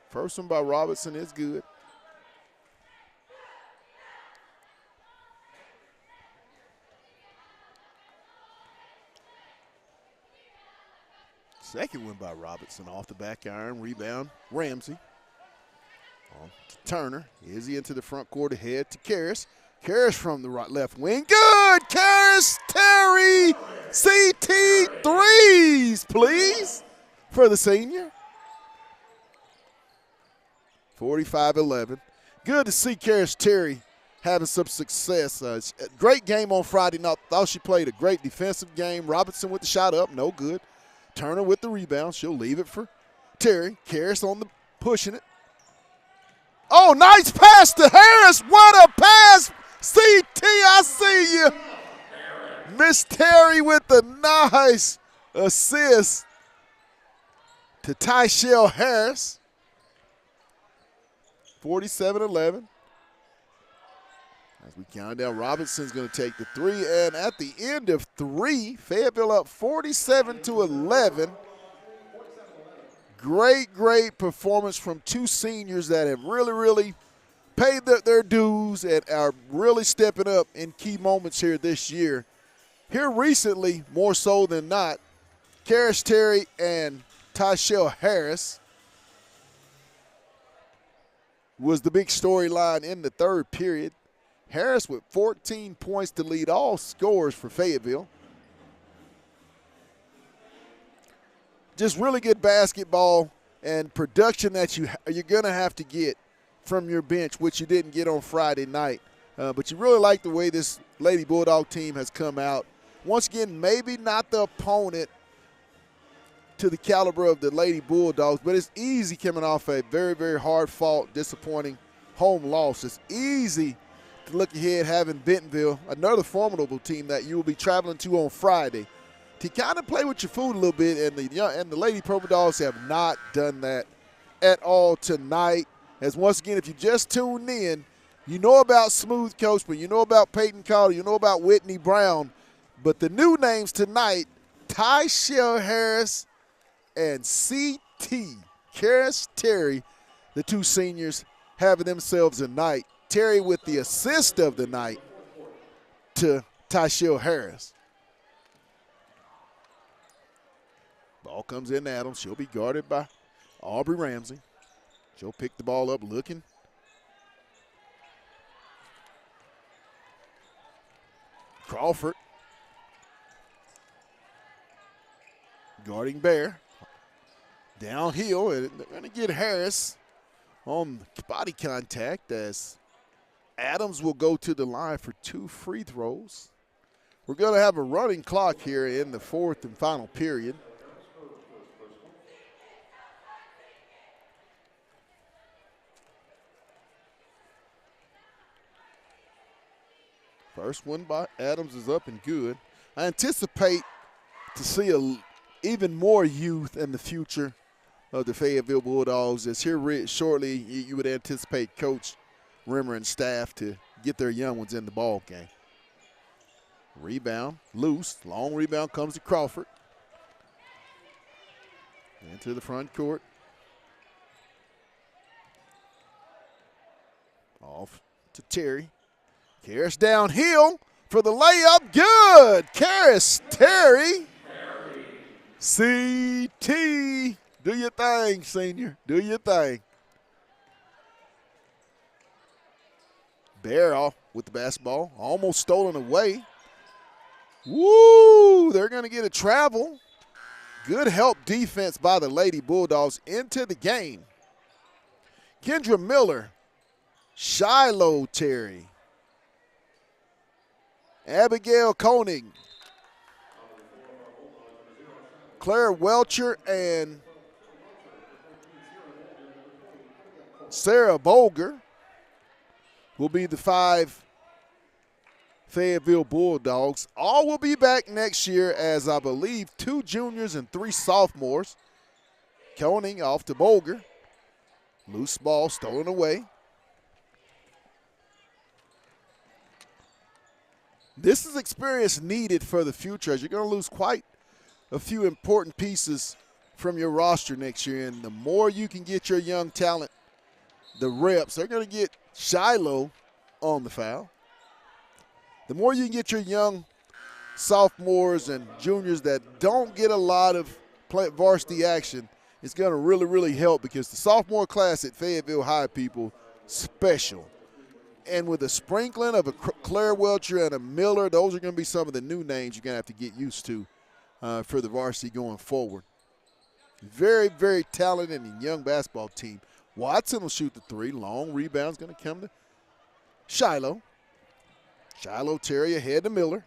Speaker 1: First one by Robinson is good. Second one by Robinson off the back iron. Rebound, Ramsey. On to Turner. Izzy into the front court ahead to Karras. Karras from the right left wing. Good! Karras, Terry, CT threes, please, for the senior. 45-11. Good to see Karras Terry having some success. Great game on Friday night. Thought she played a great defensive game. Robinson with the shot up, no good. Turner with the rebound. She'll leave it for Terry. Karras on the pushing it. Oh, nice pass to Harris. What a pass. CT, I see you. Miss Terry with the nice assist to Tyshell Harris. 47-11. As we count down, Robinson's going to take the three, and at the end of 3, Fayetteville up 47-11. Great performance from two seniors that have really paid their dues and are really stepping up in key moments here this year. Here recently, more so than not, Karras Terry and Tyshell Harris was the big storyline in the third period. Harris with 14 points to lead all scorers for Fayetteville. Just really good basketball and production that you're going to have to get from your bench, which you didn't get on Friday night. But you really like the way this Lady Bulldog team has come out. Once again, maybe not the opponent to the caliber of the Lady Bulldogs, but it's easy coming off a very, very hard-fought, disappointing home loss. It's easy to look ahead having Bentonville, another formidable team that you will be traveling to on Friday, to kind of play with your food a little bit, and the Lady Purple Dogs have not done that at all tonight. As once again, if you just tuned in, you know about Smooth Coachman, you know about Peyton Carter, you know about Whitney Brown, but the new names tonight, Tyshell Harris and C.T. Karis Terry, the two seniors, having themselves a night. Terry with the assist of the night to Tyshell Harris. Ball comes in to Adams. She'll be guarded by Aubrey Ramsey. She'll pick the ball up looking. Crawford. Guarding Bear. Downhill, and they're going to get Harris on body contact as Adams will go to the line for 2 free throws. We're going to have a running clock here in the fourth and final period. First one by Adams is up and good. I anticipate to see even more youth in the future of the Fayetteville Bulldogs. As here shortly, you would anticipate Coach Rimmer and staff to get their young ones in the ball game. Rebound, loose. Long rebound comes to Crawford. Into the front court. Off to Terry. Karis downhill for the layup. Good. Karis Terry. C.T. Do your thing, senior. Do your thing. Bear off with the basketball. Almost stolen away. Woo! They're going to get a travel. Good help defense by the Lady Bulldogs into the game. Kendra Miller. Shiloh Terry. Abigail Koenig. Claire Welcher and Sarah Bolger will be the 5 Fayetteville Bulldogs. All will be back next year as I believe 2 juniors and 3 sophomores. Koenig off to Bolger. Loose ball stolen away. This is experience needed for the future as you're going to lose quite a few important pieces from your roster next year. And the more you can get your young talent the reps, they're going to get Shiloh on the foul. The more you can get your young sophomores and juniors that don't get a lot of varsity action, it's going to really, really help because the sophomore class at Fayetteville High, people, special. And with a sprinkling of a Claire Welcher and a Miller, those are going to be some of the new names you're going to have to get used to for the varsity going forward. Very, very talented and young basketball team. Watson will shoot the 3. Long rebound's going to come to Shiloh. Shiloh Terry ahead to Miller.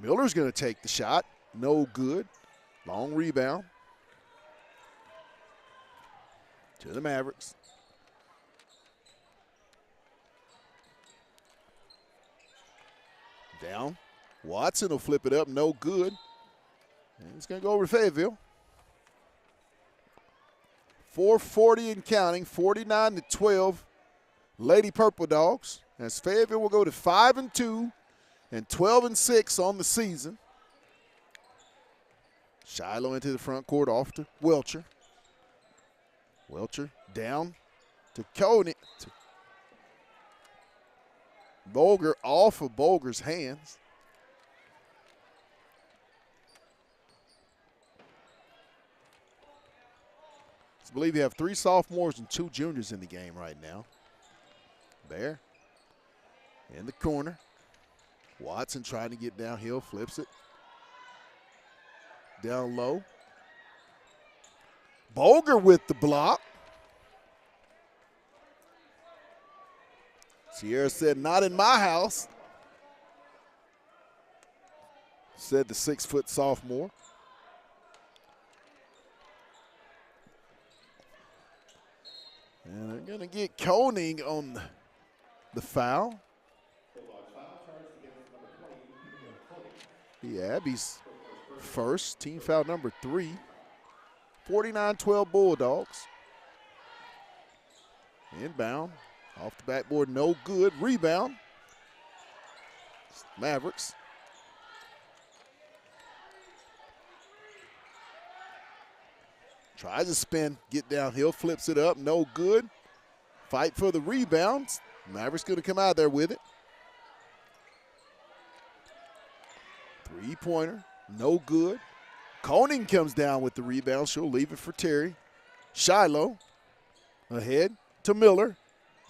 Speaker 1: Miller's going to take the shot. No good. Long rebound to the Mavericks. Down. Watson will flip it up. No good. And it's going to go over to Fayetteville. 4:40 and counting. 49-12. Lady Purple Dogs. As Fayetteville will go to 5-2 and 12-6 on the season. Shiloh into the front court off to Welcher. Welcher down to Koenig. Bolger off of Bolger's hands. I believe you have 3 sophomores and 2 juniors in the game right now. Bear In the corner. Watson trying to get downhill, flips it. Down low. Bolger with the block. Sierra said, "Not in my house," said the 6-foot sophomore. And they're going to get Koenig on the foul. Abby's first, team foul number 3. 49-12 Bulldogs. Inbound, off the backboard, no good. Rebound, Mavericks. Tries to spin, get downhill, flips it up, no good. Fight for the rebounds. Mavericks going to come out there with it. Three-pointer, no good. Koenig comes down with the rebound. She'll leave it for Terry. Shiloh ahead to Miller.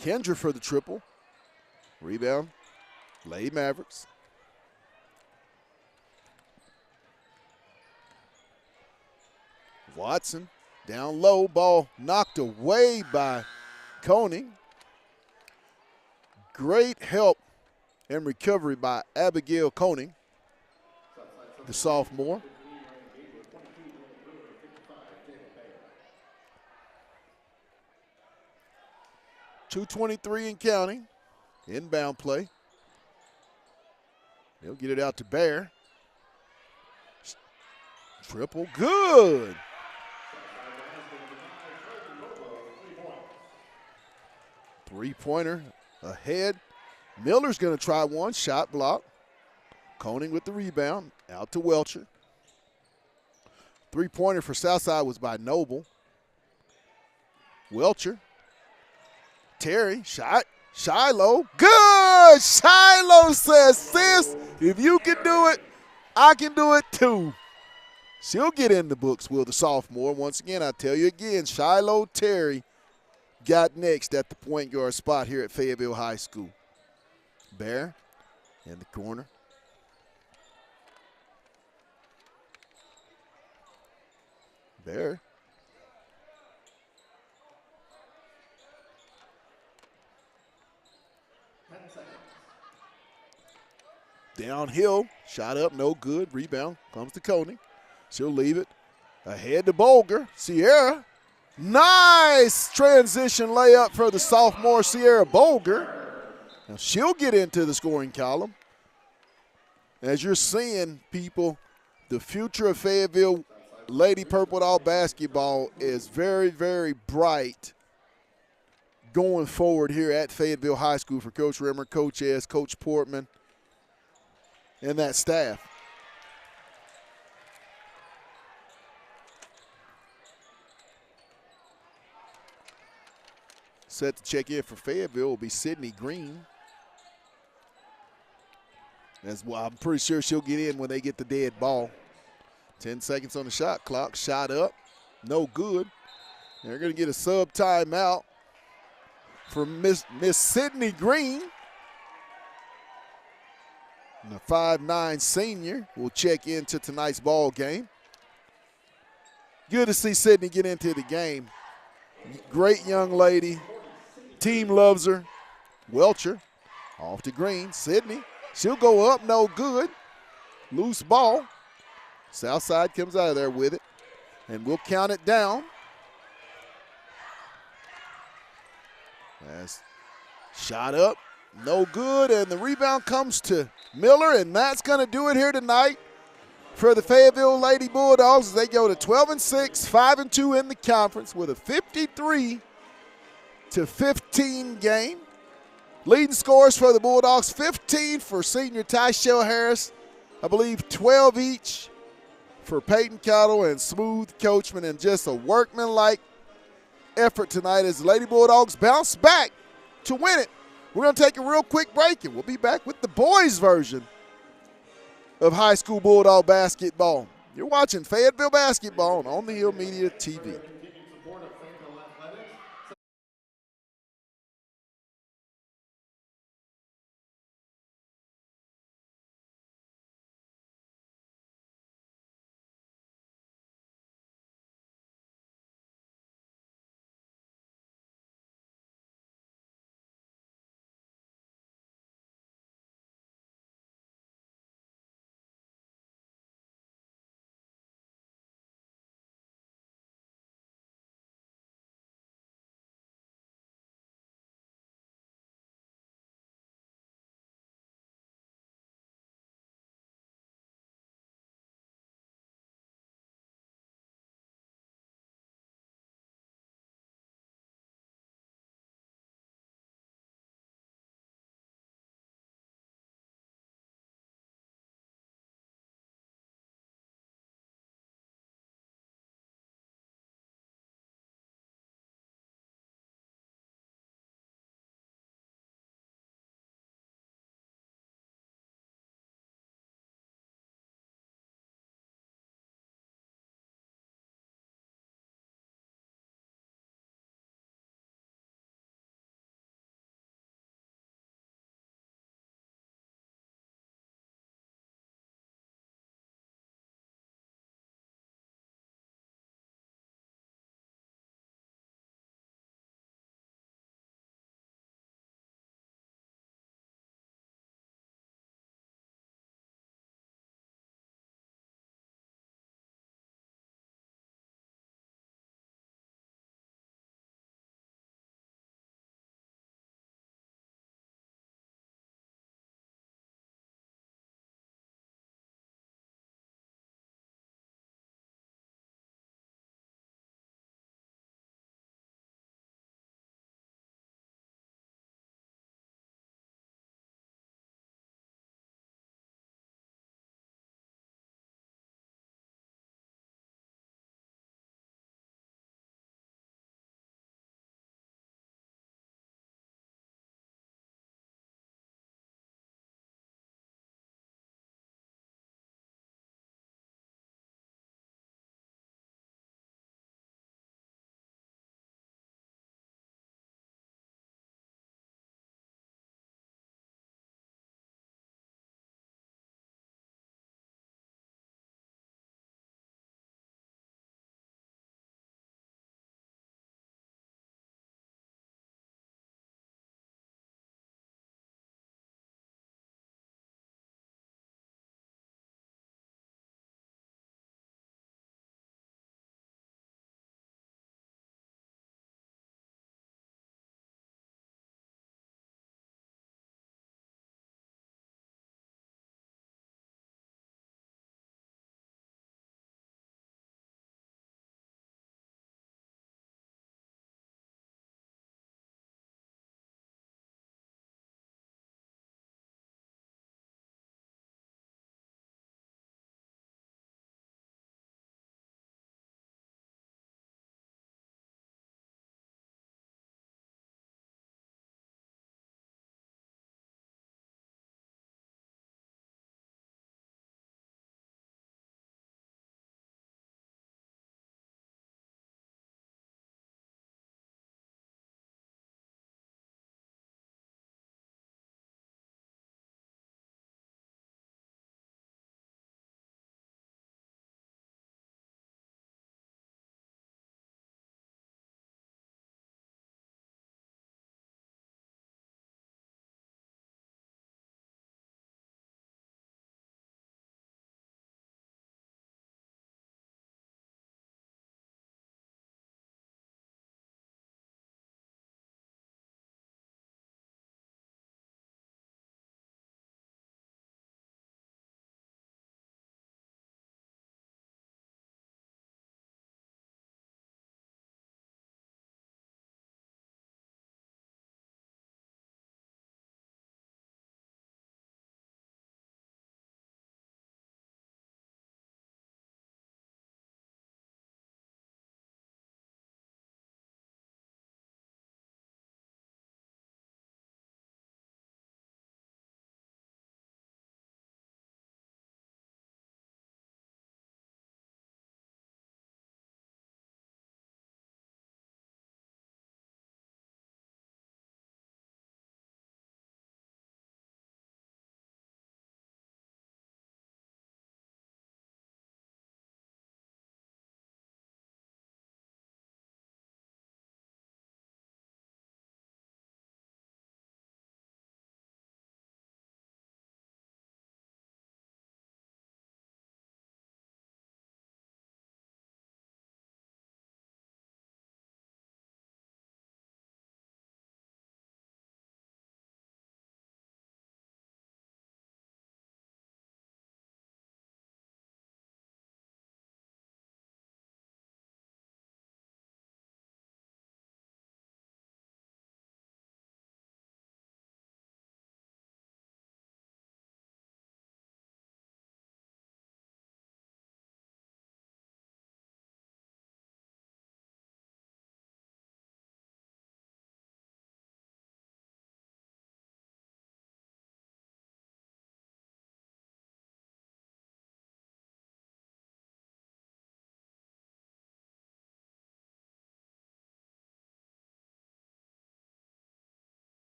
Speaker 1: Kendra for the triple. Rebound, Lady Mavericks. Watson down low, ball knocked away by Koenig. Great help and recovery by Abigail Koenig, the sophomore. 2:23 and counting. Inbound play. They'll get it out to Bear. Triple, good. Three-pointer ahead. Miller's going to try one, shot block. Koenig with the rebound, out to Welcher. Three-pointer for Southside was by Noble. Welcher. Terry, shot. Shiloh, good! Shiloh says, "Sis, if you can do it, I can do it too." She'll get in the books, will the sophomore. Once again, I tell you again, Shiloh Terry got next at the point guard spot here at Fayetteville High School. Bear in the corner. Bear. Downhill, shot up, no good. Rebound comes to Koenig. She'll leave it. Ahead to Bolger. Sierra. Nice transition layup for the sophomore Sierra Bolger. Now she'll get into the scoring column. As you're seeing, people, the future of Fayetteville Lady Purple Dog basketball is very, very bright going forward here at Fayetteville High School for Coach Rimmer, Coach S, Coach Portman, and that staff. Set to check in for Fayetteville will be Sydney Green. I'm pretty sure she'll get in when they get the dead ball. 10 seconds on the shot clock. Shot up, no good. They're going to get a sub timeout for Miss Sydney Green. And the 5'9" senior will check into tonight's ball game. Good to see Sydney get into the game. Great young lady. Team loves her. Welcher off to Green. Sydney, she'll go up, no good. Loose ball. Southside comes out of there with it, and we'll count it down. As shot up, no good, and the rebound comes to Miller, and that's going to do it here tonight for the Fayetteville Lady Bulldogs as they go to 12-6, 5-2 in the conference with a 53-15 game. Leading scores for the Bulldogs, 15 for senior Tyshell Harris, I believe 12 each for Peyton Cottle and Smooth Coachman, and just a workmanlike effort tonight as the Lady Bulldogs bounce back to win it. We're going to take a real quick break, and we'll be back with the boys' version of high school Bulldog basketball. You're watching Fayetteville basketball on the Hill Media TV.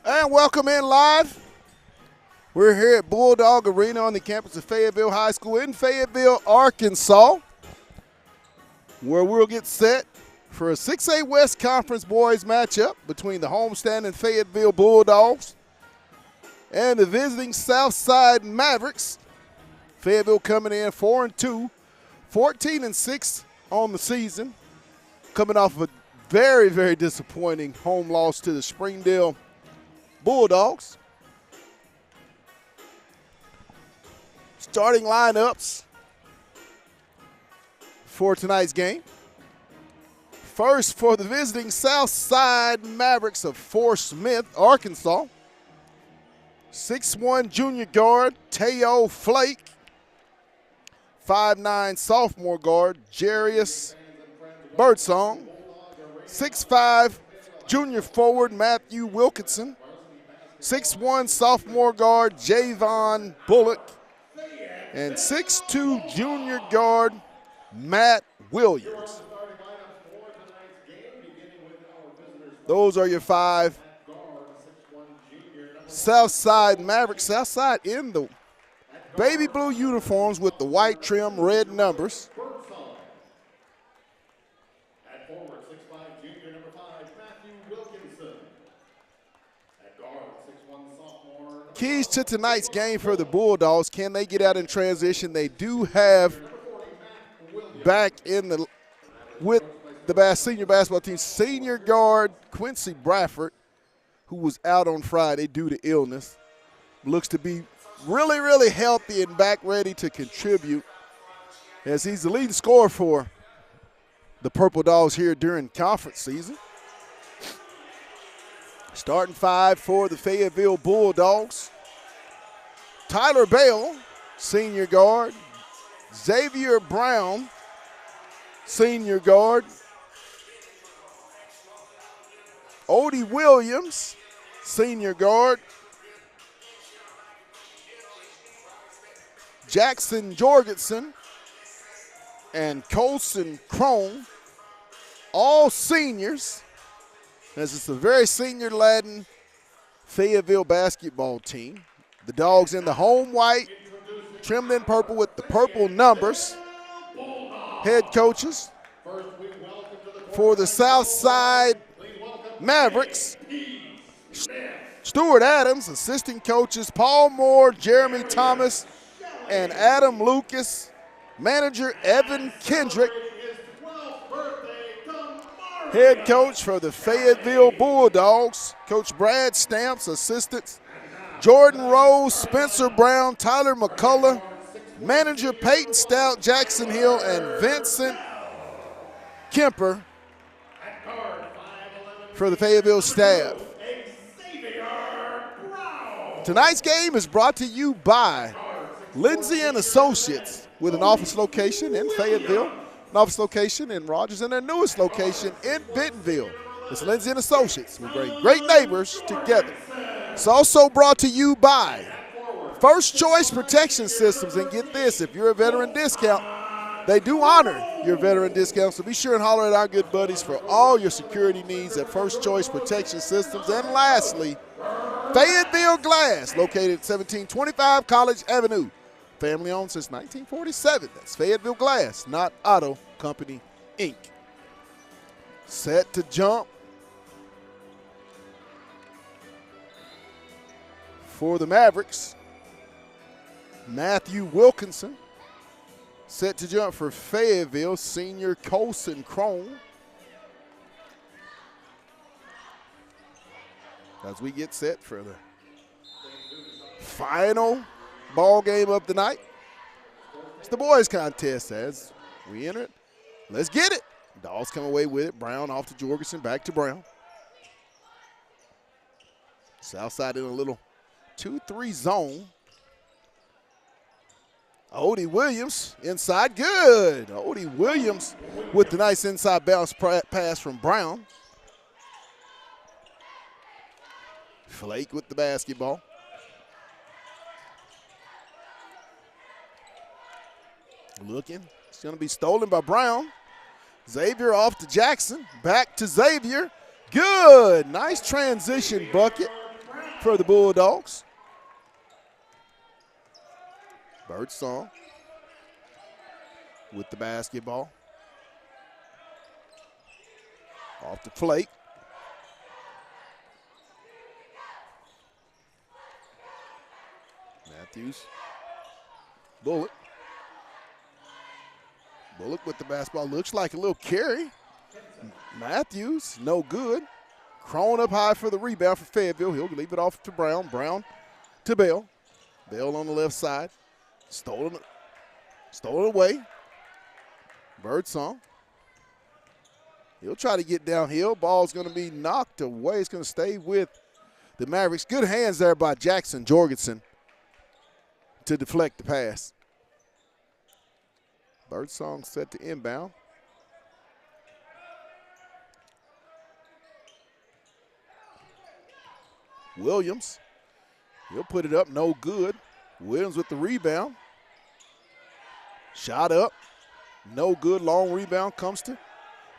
Speaker 1: And welcome in live. We're here at Bulldog Arena on the campus of Fayetteville High School in Fayetteville, Arkansas, where we'll get set for a 6A West Conference boys matchup between the homestanding Fayetteville Bulldogs and the visiting Southside Mavericks. Fayetteville coming in 4-2, 14-6 on the season, coming off of a very, very disappointing home loss to the Springdale Bulldogs. Starting lineups for tonight's game. First for the visiting Southside Mavericks of Fort Smith, Arkansas. 6'1" junior guard, Teo Flake. 5'9" sophomore guard, Jarius Birdsong. 6'5" junior forward, Matthew Wilkinson. 6'1" sophomore guard, Javon Bullock. And 6'2" junior guard, Matt Williams. Those are your five Southside Mavericks. Southside in the baby blue uniforms with the white trim, red numbers.
Speaker 2: At forward, 6'5", junior number 5, Matthew Wilkinson. At guard, 6'1", sophomore.
Speaker 1: Keys to tonight's game for the Bulldogs. Can they get out in transition? They do have back in the with the senior basketball team, senior guard Quincy Bradford, who was out on Friday due to illness. Looks to be really, really healthy and back ready to contribute, as he's the leading scorer for the Purple Dogs here during conference season. Starting five for the Fayetteville Bulldogs. Tyler Bale, senior guard. Xavier Brown, senior guard. Odie Williams, senior guard. Jackson Jorgensen and Colson Crone, all seniors, as it's a very senior-laden Fayetteville basketball team. The Dogs in the home white, trimmed in purple with the purple numbers. Head coaches for the Southside Mavericks, Stuart Adams. Assistant coaches Paul Moore, Jeremy Thomas, and Adam Lucas. Manager Evan Kendrick. Head coach for the Fayetteville Bulldogs, Coach Brad Stamps. Assistants Jordan Rose, Spencer Brown, Tyler McCullough. Manager Peyton Stout, Jackson Hill, and Vincent Kemper for the Fayetteville staff. Tonight's game is brought to you by Lindsay and Associates, with an office location in Fayetteville, an office location in Rogers, and their newest location in Bentonville. It's Lindsay and Associates. We bring great neighbors together. It's also brought to you by First Choice Protection Systems. And get this, if you're a veteran discount, they do honor your veteran discount. So be sure and holler at our good buddies for all your security needs at First Choice Protection Systems. And lastly, Fayetteville Glass, located at 1725 College Avenue. Family owned since 1947. That's Fayetteville Glass, not Auto Company, Inc. Set to jump for the Mavericks, Matthew Wilkinson. Set to jump for Fayetteville, senior Colson Crone. As we get set for the final ball game of the night. It's the boys contest as we enter it. Let's get it. Dogs come away with it. Brown off to Jorgensen, back to Brown. Southside in a little 2-3 zone. Odie Williams inside, good. Odie Williams with the nice inside bounce pass from Brown. Flake with the basketball. Looking, it's going to be stolen by Brown. Xavier off to Jackson, back to Xavier. Good, nice transition bucket for the Bulldogs. Birdsong with the basketball. Off the plate. Matthews. Bullock. Bullock with the basketball. Looks like a little carry. Matthews, no good. Crone up high for the rebound for Fayetteville. He'll leave it off to Brown. Brown to Bell. Bell on the left side. Stolen away. Birdsong. He'll try to get downhill. Ball's going to be knocked away. It's going to stay with the Mavericks. Good hands there by Jackson Jorgensen to deflect the pass. Birdsong set to inbound. Williams. He'll put it up. No good. Williams with the rebound. Shot up. No good. Long rebound comes to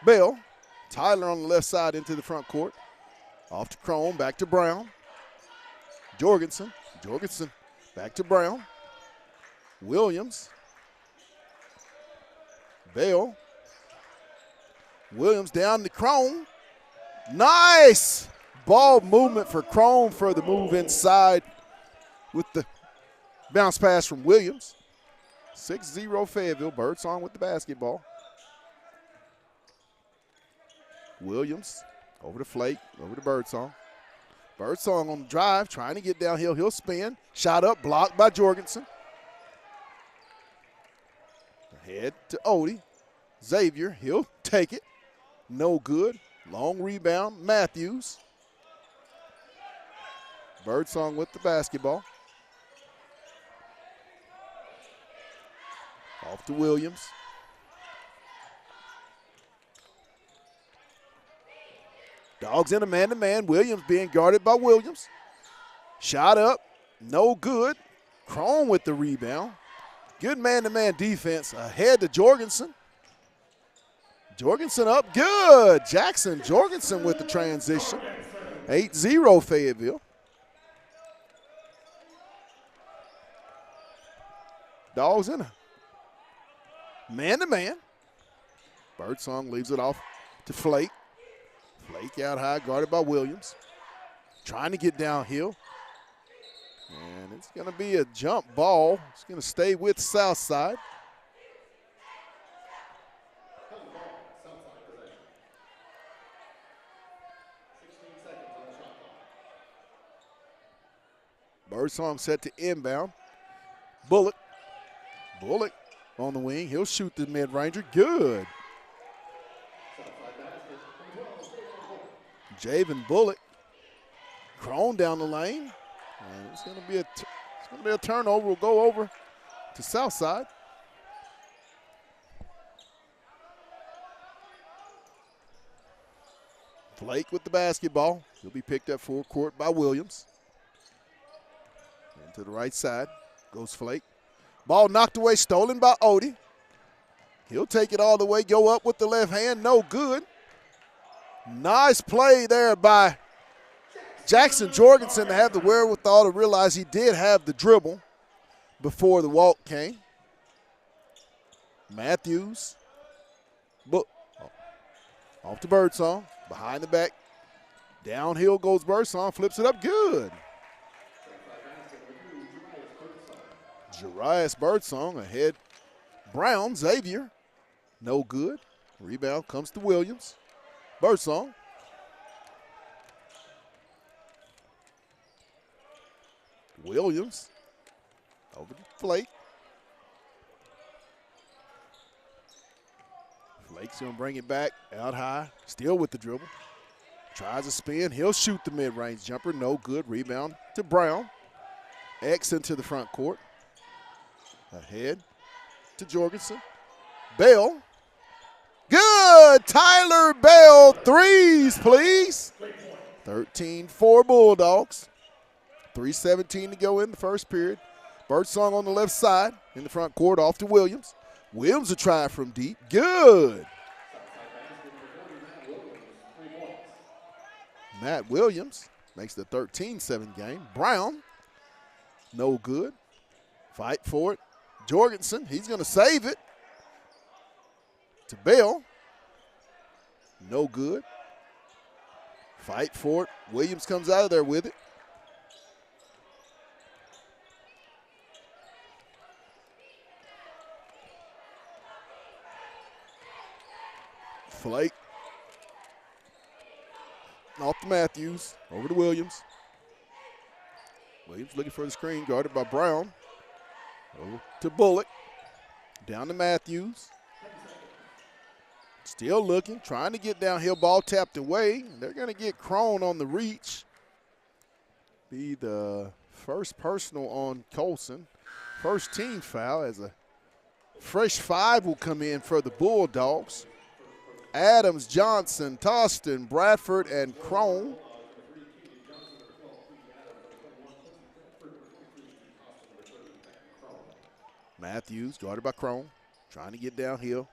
Speaker 1: Bell. Tyler on the left side into the front court. Off to Crone. Back to Brown. Jorgensen. Jorgensen back to Brown. Williams. Bell. Williams down to Crone. Nice ball movement for Crone for the move inside with the bounce pass from Williams. 6-0 Fayetteville. Birdsong with the basketball. Williams over to Flake, over to Birdsong. Birdsong on the drive, trying to get downhill. He'll spin. Shot up, blocked by Jorgensen. Ahead to Odie. Xavier, he'll take it. No good. Long rebound, Matthews. Birdsong with the basketball. Off to Williams. Dogs in a man-to-man. Williams being guarded by Williams. Shot up. No good. Crone with the rebound. Good man-to-man defense. Ahead to Jorgensen. Jorgensen up. Good. Jackson Jorgensen with the transition. 8-0 Fayetteville. Dogs in a man-to-man. Birdsong leaves it off to Flake. Flake out high, guarded by Williams. Trying to get downhill. And it's going to be a jump ball. It's going to stay with Southside. Birdsong set to inbound. Bullock. Bullock on the wing. He'll shoot the mid-ranger. Good. Javen Bullock. Crone down the lane. And it's going to be a turnover. We'll go over to Southside. Flake with the basketball. He'll be picked up full court by Williams. And to the right side goes Flake. Ball knocked away, stolen by Odie. He'll take it all the way, go up with the left hand. No good. Nice play there by Jackson Jorgensen to have the wherewithal to realize he did have the dribble before the walk came. Matthews. Off to Birdsong. Behind the back. Downhill goes Birdsong. Flips it up. Good. Jarius Birdsong ahead. Brown. Xavier. No good. Rebound comes to Williams. Birdsong. Williams. Over to Flake. Flake's going to bring it back out high. Still with the dribble. Tries a spin. He'll shoot the mid-range jumper. No good. Rebound to Brown. X into the front court. Ahead to Jorgensen. Bell. Good. Tyler Bell. Threes, please. 13-4 Bulldogs. 3:17 to go in the first period. Birdsong on the left side in the front court off to Williams. Williams will try from deep. Good. Matt Williams Makes the 13-7 game. Brown, no good. Fight for it. Jorgensen, he's going to save it. To Bell. No good. Fight for it. Williams comes out of there with it. Flake. Off to Matthews. Over to Williams. Williams looking for the screen, guarded by Brown. Over to Bullock. Down to Matthews. Still looking, trying to get downhill, ball tapped away. They're going to get Crone on the reach. Be the first personal on Colson. First team foul as a fresh 5 will come in for the Bulldogs. Adams, Johnson, Toston, Bradford, and Crone. Matthews, guarded by Crone, trying to get downhill.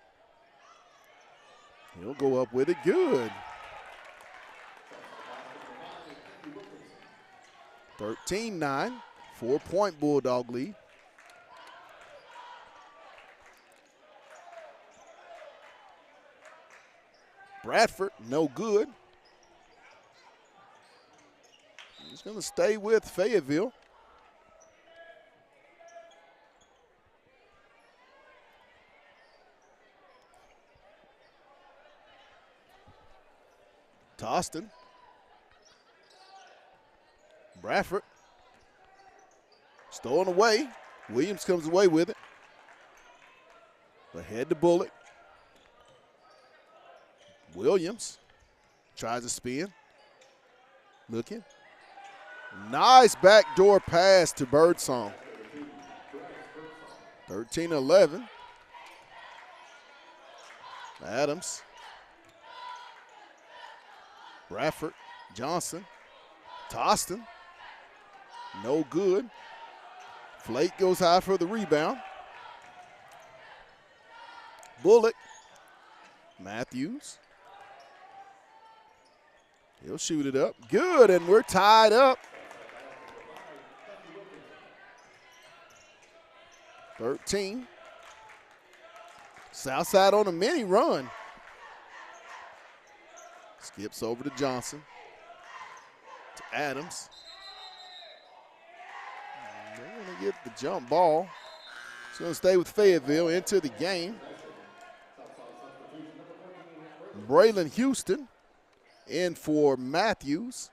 Speaker 1: He'll go up with it. Good. 13-9, 4-point Bulldog lead. Bradford, no good. He's going to stay with Fayetteville. Toston. Bradford. Stolen away. Williams comes away with it. Ahead to Bullock. Williams tries to spin. Looking. Nice backdoor pass to Birdsong. 13-11. Adams. Bradford, Johnson, Toston, no good. Flake goes high for the rebound. Bullock, Matthews. He'll shoot it up. Good, and we're tied up. 13. Southside on a mini run. Skips over to Johnson. To Adams. They're going to get the jump ball. It's going to stay with Fayetteville into the game. Braylon Houston in for Matthews.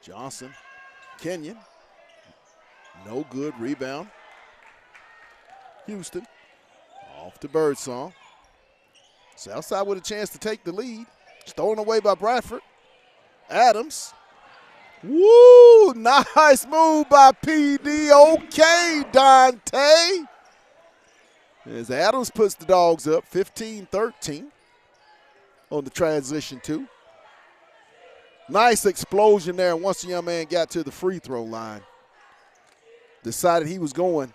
Speaker 1: Johnson. Kenyon. No good. Rebound. Houston. Off to Birdsong. Southside with a chance to take the lead. Stolen away by Bradford. Adams. Woo! Nice move by PD. Okay, Dante. As Adams puts the Dogs up 15-13 on the transition two. Nice explosion there once the young man got to the free throw line. Decided he was going.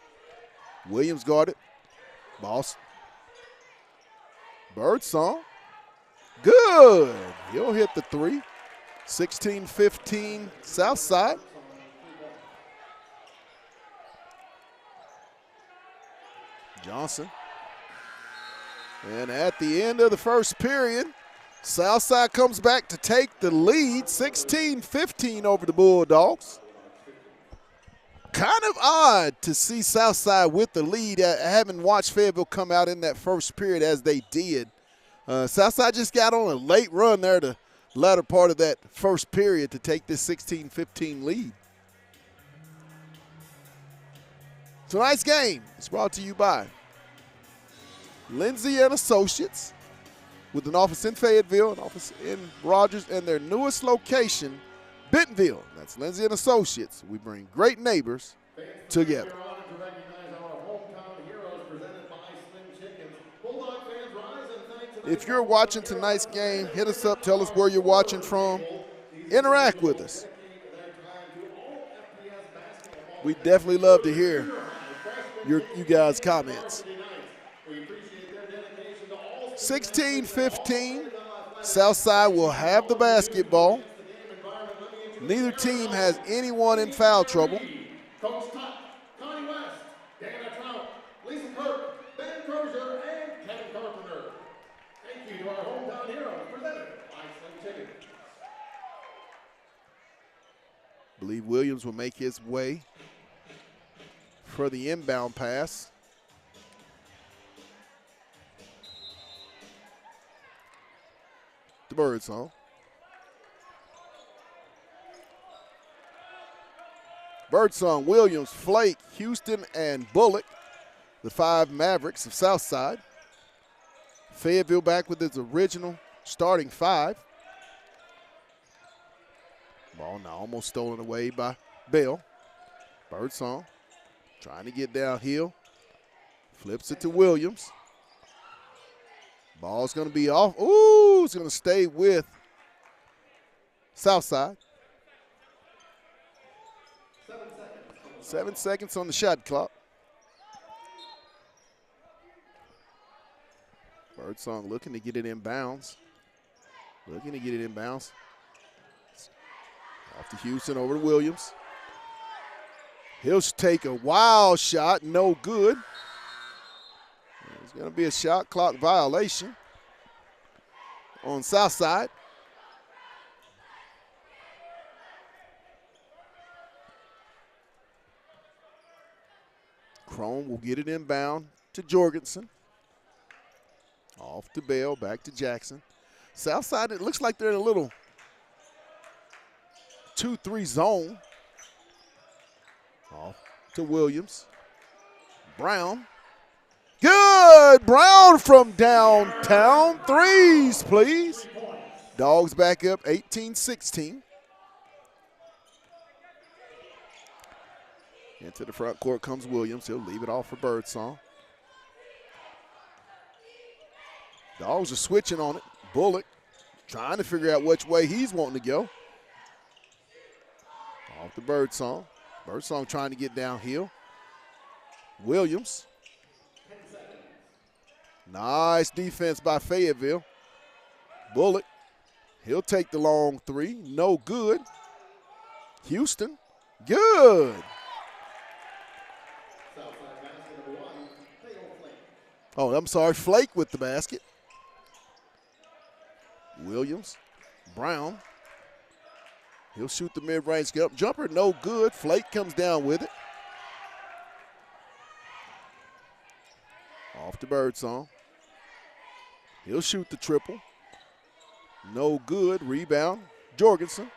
Speaker 1: Williams guarded. Boss. Birdsong. Good. He'll hit the three. 16-15 Southside. Johnson. And at the end of the first period, Southside comes back to take the lead, 16-15 over the Bulldogs. Kind of odd to see Southside with the lead. I haven't watched Fayetteville come out in that first period as they did. Southside just got on a late run there the latter part of that first period to take this 16-15 lead. Tonight's game is brought to you by Lindsay and Associates, with an office in Fayetteville, an office in Rogers, and their newest location, Bentonville. That's Lindsay and Associates. We bring great neighbors together. If you're watching tonight's game, hit us up. Tell us where you're watching from. Interact with us. We definitely love to hear you guys' comments. 16-15. Southside will have the basketball. Neither team has anyone in foul trouble.
Speaker 2: Coach Tuck, Connie West, Dana Trout, Lisa Kirk, Ben Crozier, and Kevin Carpenter. Thank you to our hometown heroes, presented by Slim Chicken.
Speaker 1: I believe Williams will make his way for the inbound pass. The Birdsong. Birdsong, Williams, Flake, Houston, and Bullock, the 5 Mavericks of Southside. Fayetteville back with its original starting 5. Ball now almost stolen away by Bell. Birdsong trying to get downhill. Flips it to Williams. Ball's going to be off. Ooh, it's going to stay with Southside. 7 seconds on the shot clock. Birdsong looking to get it in bounds. Off to Houston, over to Williams. He'll take a wild shot, no good. There's going to be a shot clock violation on Southside. Crone will get it inbound to Jorgensen. Off to Bell, back to Jackson. Southside, it looks like they're in a little 2-3 zone. Off to Williams. Brown. Good! Brown from downtown. Threes, please. Dogs back up 18-16. Into the front court comes Williams. He'll leave it off for Birdsong. Dogs are switching on it. Bullock trying to figure out which way he's wanting to go. Off to Birdsong. Birdsong trying to get downhill. Williams. Nice defense by Fayetteville. Bullock. He'll take the long 3. No good. Houston. Good. Oh, I'm sorry. Flake with the basket. Williams. Brown. He'll shoot the mid-range jumper. No good. Flake comes down with it. Off to Birdsong. He'll shoot the triple. No good. Rebound. Jorgensen.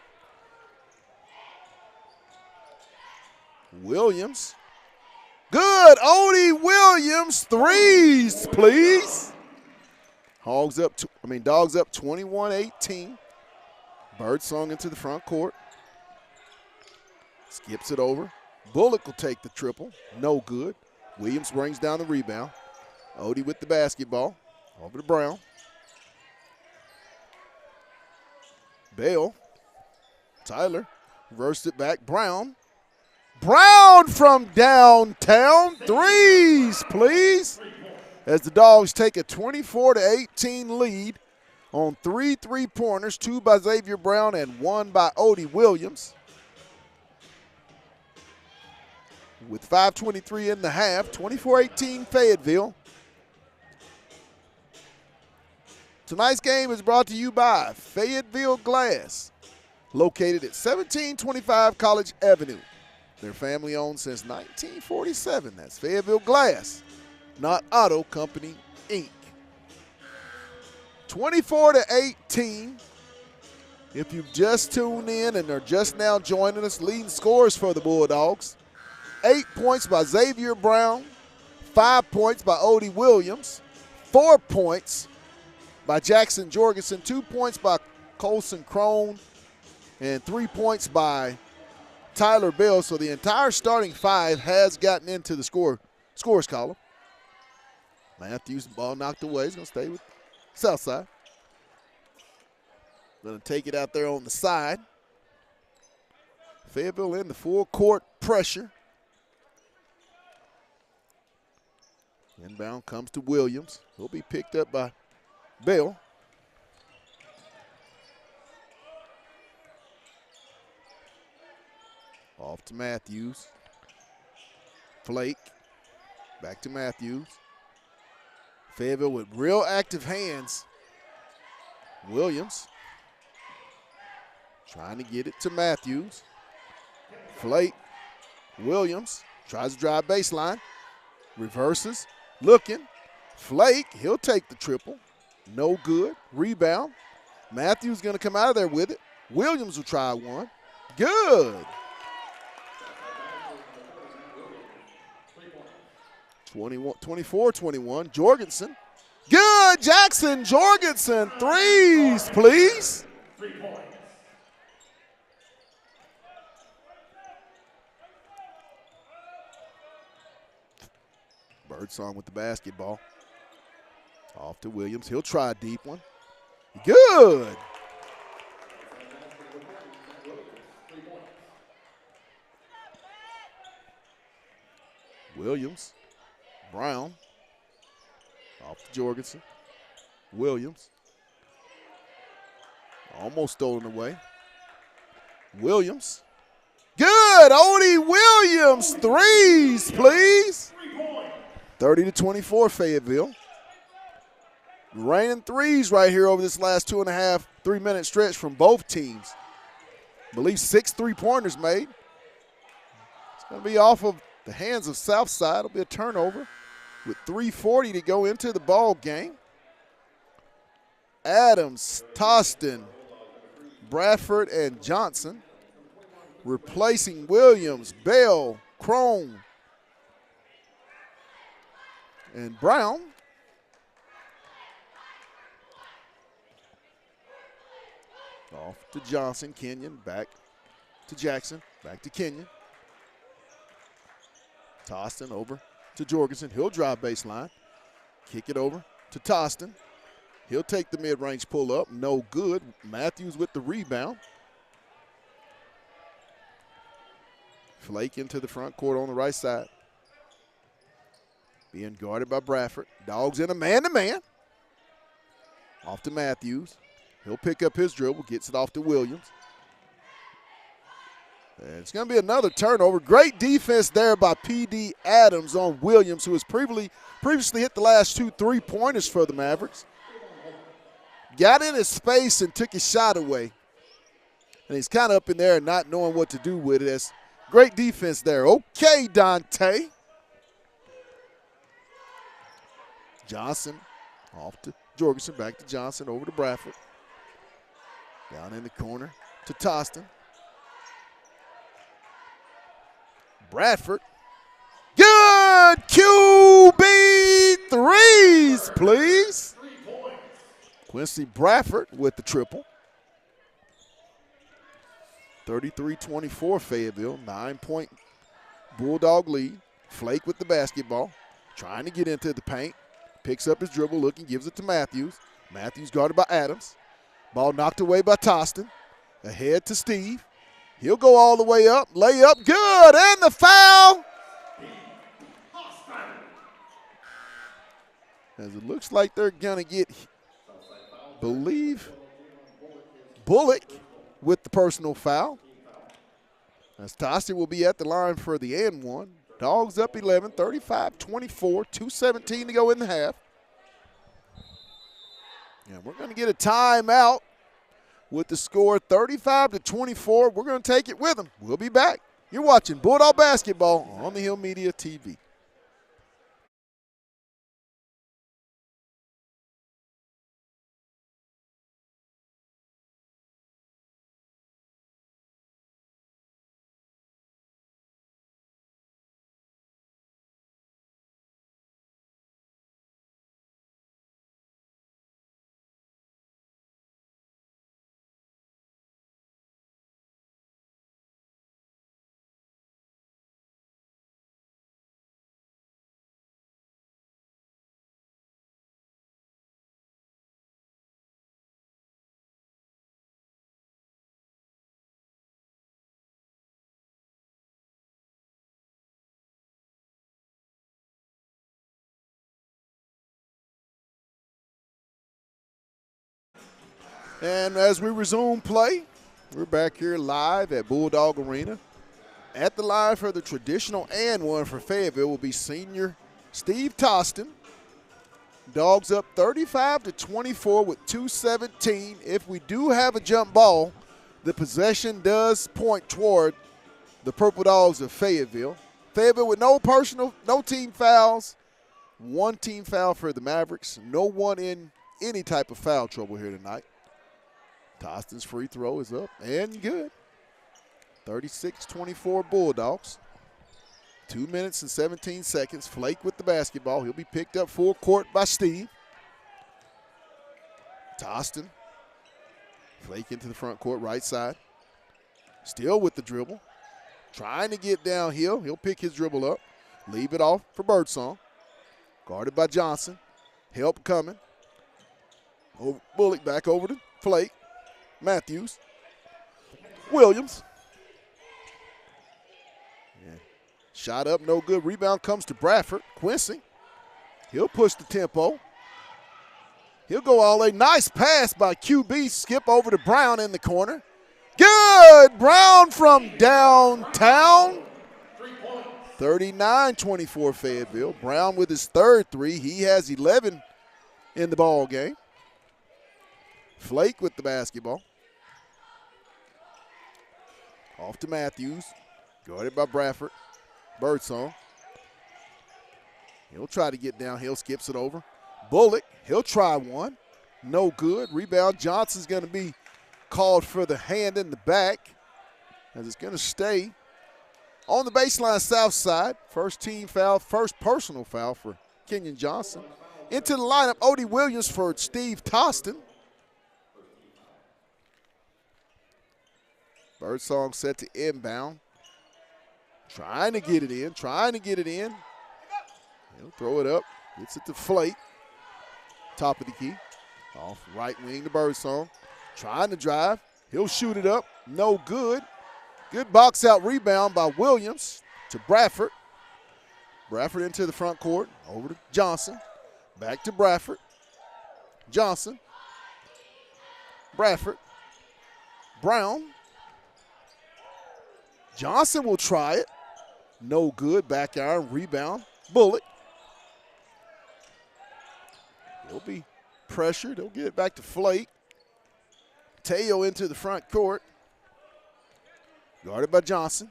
Speaker 1: Williams. Good. Odie Williams. Threes, please. Dogs up 21-18. Birdsong into the front court. Skips it over. Bullock will take the triple. No good. Williams brings down the rebound. Odie with the basketball. Over to Brown. Bell. Tyler. Reversed it back. Brown. Brown from downtown. Threes, please. As the Dogs take a 24-18 lead on 3 3-pointers, 2 by Xavier Brown and 1 by Odie Williams. With 5:23 in the half, 24-18 Fayetteville. Tonight's game is brought to you by Fayetteville Glass, located at 1725 College Avenue. They're family owned since 1947. That's Fayetteville Glass, not Auto Company, Inc. 24-18. If you've just tuned in and are just now joining us, leading scores for the Bulldogs. 8 points by Xavier Brown, 5 points by Odie Williams, 4 points by Jackson Jorgensen, 2 points by Colson Crone, and 3 points by Tyler Bell. So the entire starting 5 has gotten into the scores column. Matthews, ball knocked away. He's going to stay with Southside. Going to take it out there on the side. Fayetteville in the full court pressure. Inbound comes to Williams. He'll be picked up by Bell. Off to Matthews. Flake. Back to Matthews. Fayetteville with real active hands. Williams trying to get it to Matthews. Flake. Williams tries to drive baseline. Reverses. Looking. Flake. He'll take the triple. No good. Rebound. Matthews going to come out of there with it. Williams will try one. Good. 24-21. Jorgensen. Good. Jackson Jorgensen. Threes, please.
Speaker 2: 3 points.
Speaker 1: Birdsong with the basketball. Off to Williams. He'll try a deep one. Good. Williams. Brown. Off to Jorgensen. Williams. Almost stolen away. Williams. Good. Odie Williams. Threes, please. 30-24 Fayetteville. Raining threes right here over this last 2.5, 3-minute stretch from both teams. I believe 6 3-pointers made. It's going to be off of the hands of Southside. It'll be a turnover with 3:40 to go into the ball game. Adams, Toston, Bradford, and Johnson replacing Williams, Bell, Crone, and Brown. Off to Johnson, Kenyon, back to Jackson, back to Kenyon. Toston over to Jorgensen. He'll drive baseline. Kick it over to Toston. He'll take the mid-range pull-up. No good. Matthews with the rebound. Flake into the front court on the right side. Being guarded by Bradford. Dogs in a man-to-man. Off to Matthews. He'll pick up his dribble, gets it off to Williams. And it's going to be another turnover. Great defense there by P.D. Adams on Williams, who has previously hit the last 2 3-pointers for the Mavericks. Got in his space and took his shot away. And he's kind of up in there and not knowing what to do with it. That's great defense there. Okay, Dante. Johnson off to Jorgensen, back to Johnson, over to Bradford. Down in the corner to Toston. Bradford. Good QB threes, please. Quincy Bradford with the triple. 33-24 Fayetteville, 9-point Bulldog lead. Flake with the basketball, trying to get into the paint. Picks up his dribble, looking, gives it to Matthews. Matthews guarded by Adams. Ball knocked away by Toston. Ahead to Steve. He'll go all the way up. Layup, good, and the foul. As it looks like they're going to get, believe, Bullock with the personal foul. As Toston will be at the line for the and one. Dogs up 11, 35-24, 2:17 to go in the half. And we're going to get a timeout with the score 35-24. We're going to take it with them. We'll be back. You're watching Bulldog Basketball on the Hill Media TV. And as we resume play, we're back here live at Bulldog Arena. At the line for the traditional and one for Fayetteville will be senior Steve Toston. Dogs up 35-24 with 2:17. If we do have a jump ball, the possession does point toward the Purple Dogs of Fayetteville. Fayetteville with no team fouls. One team foul for the Mavericks. No one in any type of foul trouble here tonight. Toston's free throw is up and good. 36-24 Bulldogs. 2 minutes and 17 seconds. Flake with the basketball. He'll be picked up full court by Steve. Toston. Flake into the front court, right side. Still with the dribble. Trying to get downhill. He'll pick his dribble up. Leave it off for Birdsong. Guarded by Johnson. Help coming. Bullock back over to Flake. Matthews. Williams. Yeah. Shot up, no good. Rebound comes to Bradford. Quincy. He'll push the tempo. He'll go all the way. Nice pass by QB. Skip over to Brown in the corner. Good! Brown from downtown. 39-24 Fayetteville. Brown with his third three. He has 11 in the ball game. Flake with the basketball. Off to Matthews. Guarded by Bradford. Birdsong. He'll try to get downhill. Skips it over. Bullock. He'll try one. No good. Rebound. Johnson's going to be called for the hand in the back, as it's going to stay on the baseline south side. First team foul, first personal foul for Kenyon Johnson. Into the lineup, Odie Williams for Steve Toston. Birdsong set to inbound. Trying to get it in, He'll throw it up. Gets it to Flake. Top of the key. Off right wing to Birdsong. Trying to drive. He'll shoot it up. No good. Good box out rebound by Williams to Bradford. Bradford into the front court. Over to Johnson. Back to Bradford. Johnson. Bradford. Brown. Johnson will try it. No good. Back iron. Rebound. Bullock. He'll be pressured. He'll get it back to Flake. Teo into the front court. Guarded by Johnson.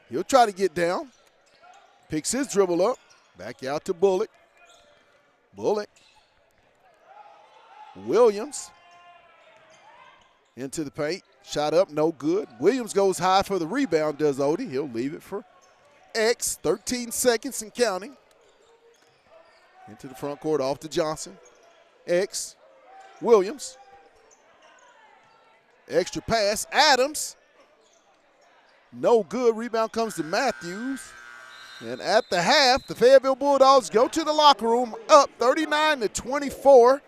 Speaker 1: He'll try to get down. Picks his dribble up. Back out to Bullock. Bullock. Williams. Into the paint. Shot up, no good. Williams goes high for the rebound, does Odie. He'll leave it for X. 13 seconds and counting. Into the front court, off to Johnson. X. Williams. Extra pass. Adams. No good. Rebound comes to Matthews. And at the half, the Fayetteville Bulldogs go to the locker room up 39-24.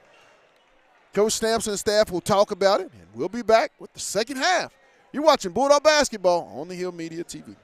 Speaker 1: Coach Stamps and staff will talk about it, and we'll be back with the second half. You're watching Bulldog Basketball on the Hill Media TV.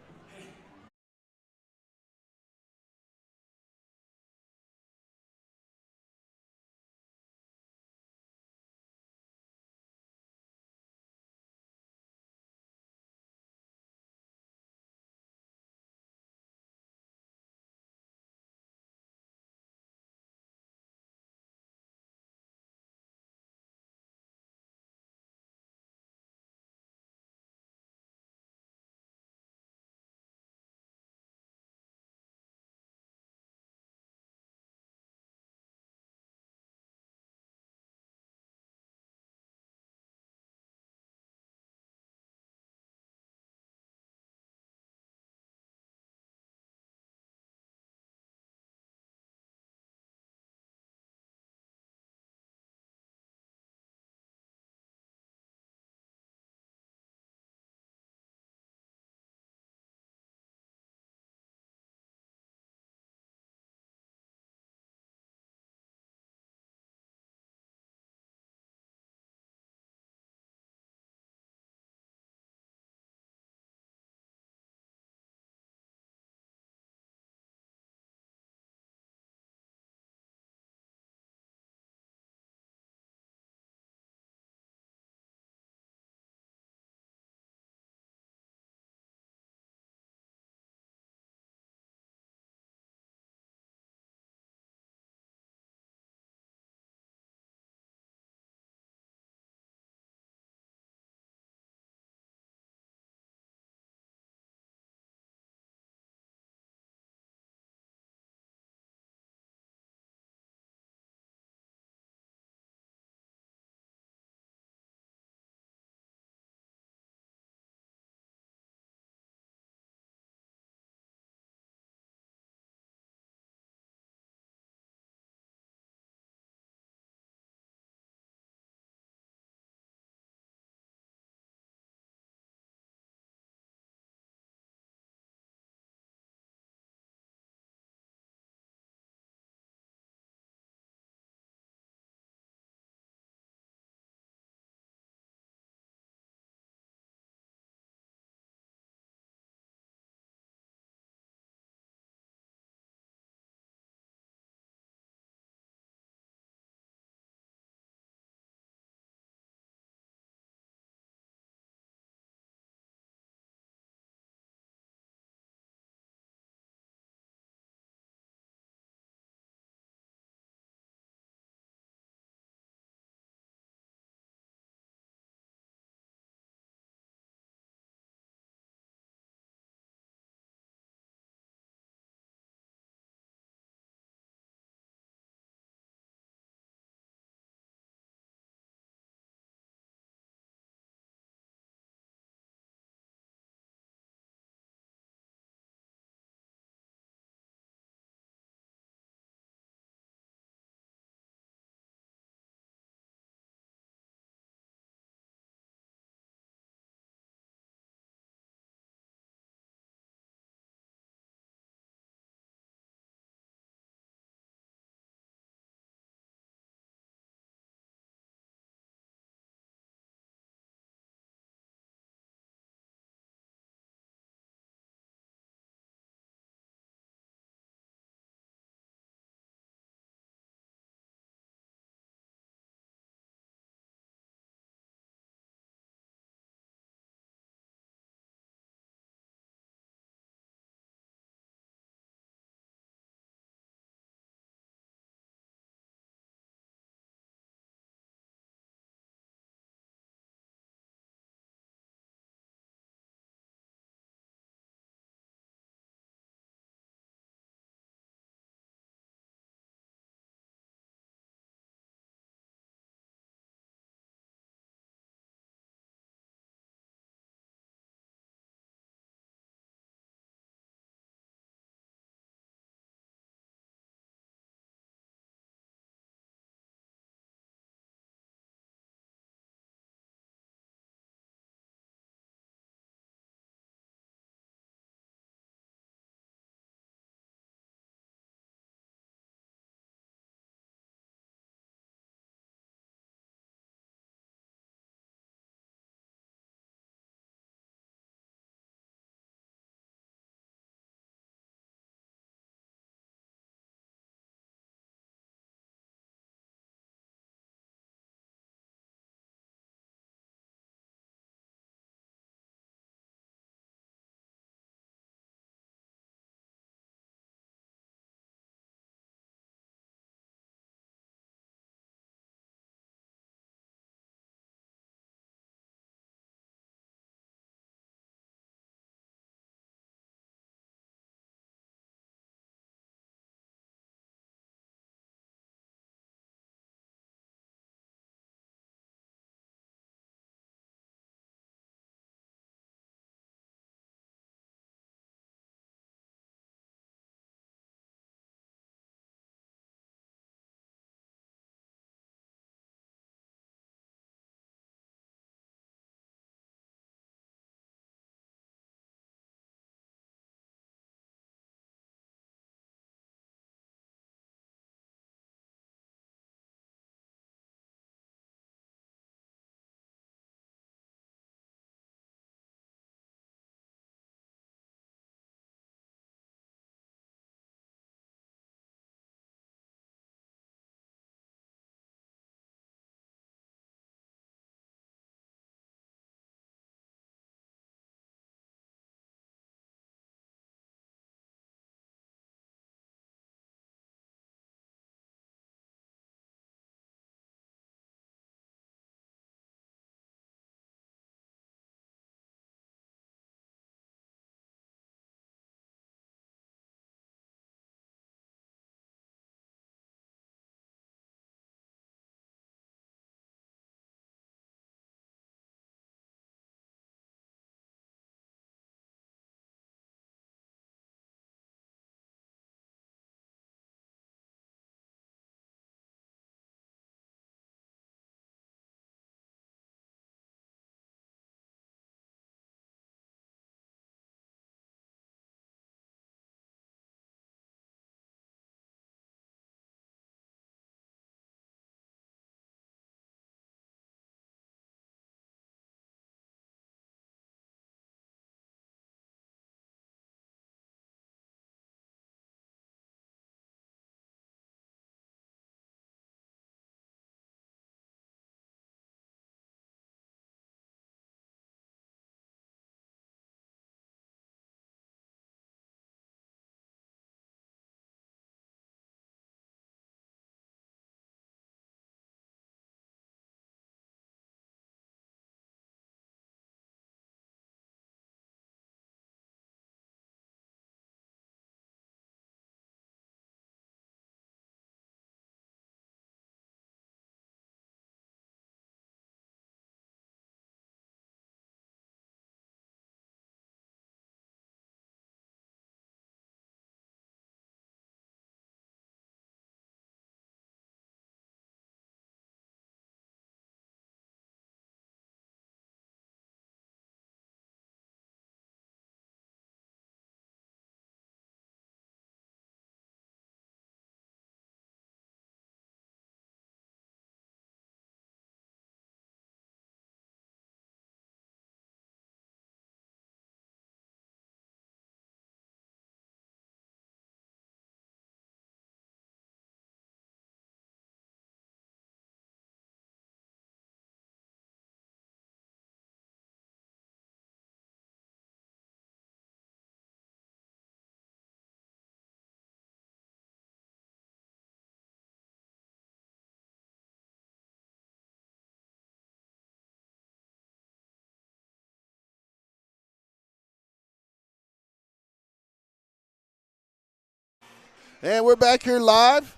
Speaker 1: And we're back here live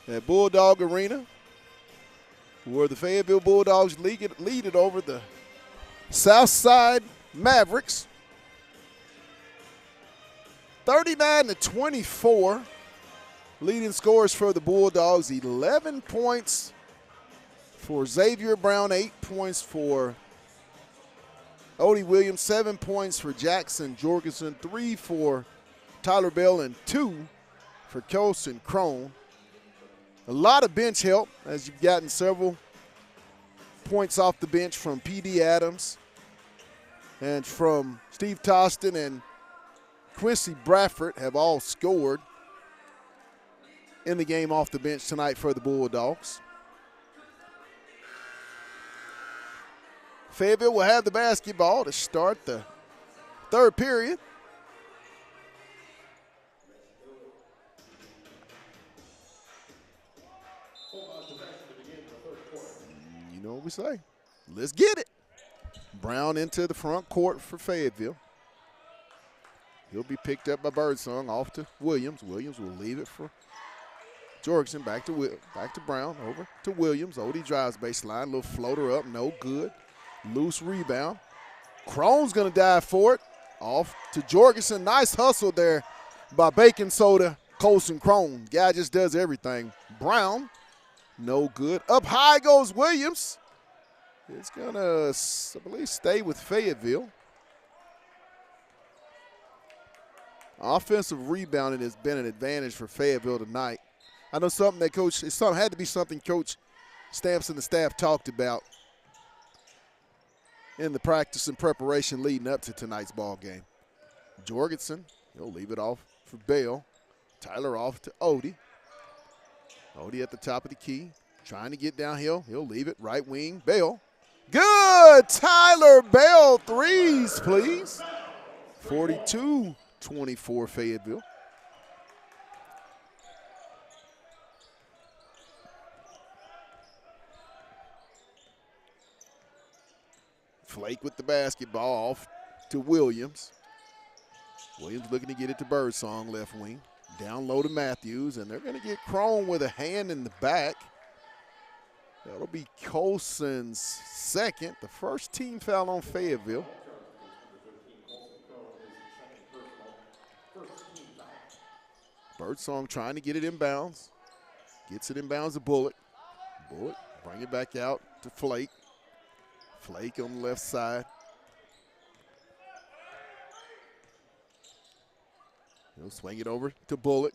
Speaker 1: at Bulldog Arena, where the Fayetteville Bulldogs lead it over the Southside Mavericks. 39-24. Leading scores for the Bulldogs, 11 points for Xavier Brown, 8 points for Odie Williams, 7 points for Jackson Jorgensen, 3 for Tyler Bell, and 2 for Colson Crone. A lot of bench help, as you've gotten several points off the bench from P.D. Adams and from Steve Toston and Quincy Bradford have all scored in the game off the bench tonight for the Bulldogs. Fayetteville will have the basketball to start the third period. You know what we say. Let's get it. Brown into the front court for Fayetteville. He'll be picked up by Birdsong, off to Williams. Williams will leave it for Jorgensen, back to Brown, over to Williams. Odie drives baseline, little floater up, no good. Loose rebound. Crone's going to dive for it. Off to Jorgensen. Nice hustle there by Bacon Soda, Colson Crone. Guy just does everything. Brown, no good. Up high goes Williams. It's going to, I believe, stay with Fayetteville. Offensive rebounding has been an advantage for Fayetteville tonight. I know something that had to be something Coach Stamps and the staff talked about in the practice and preparation leading up to tonight's ball game. Jorgensen, he'll leave it off for Bell. Tyler off to Odie. Odie at the top of the key, trying to get downhill. He'll leave it right wing. Bell. Good! Tyler Bell, threes, please. 42-24 Fayetteville. Flake with the basketball, off to Williams. Williams looking to get it to Birdsong, left wing. Down low to Matthews, and they're going to get Crone with a hand in the back. That'll be Colson's second. The first team foul on Fayetteville. Birdsong trying to get it inbounds. Gets it inbounds to Bullock. Bullock bring it back out to Flake. Flake on the left side. He'll swing it over to Bullock.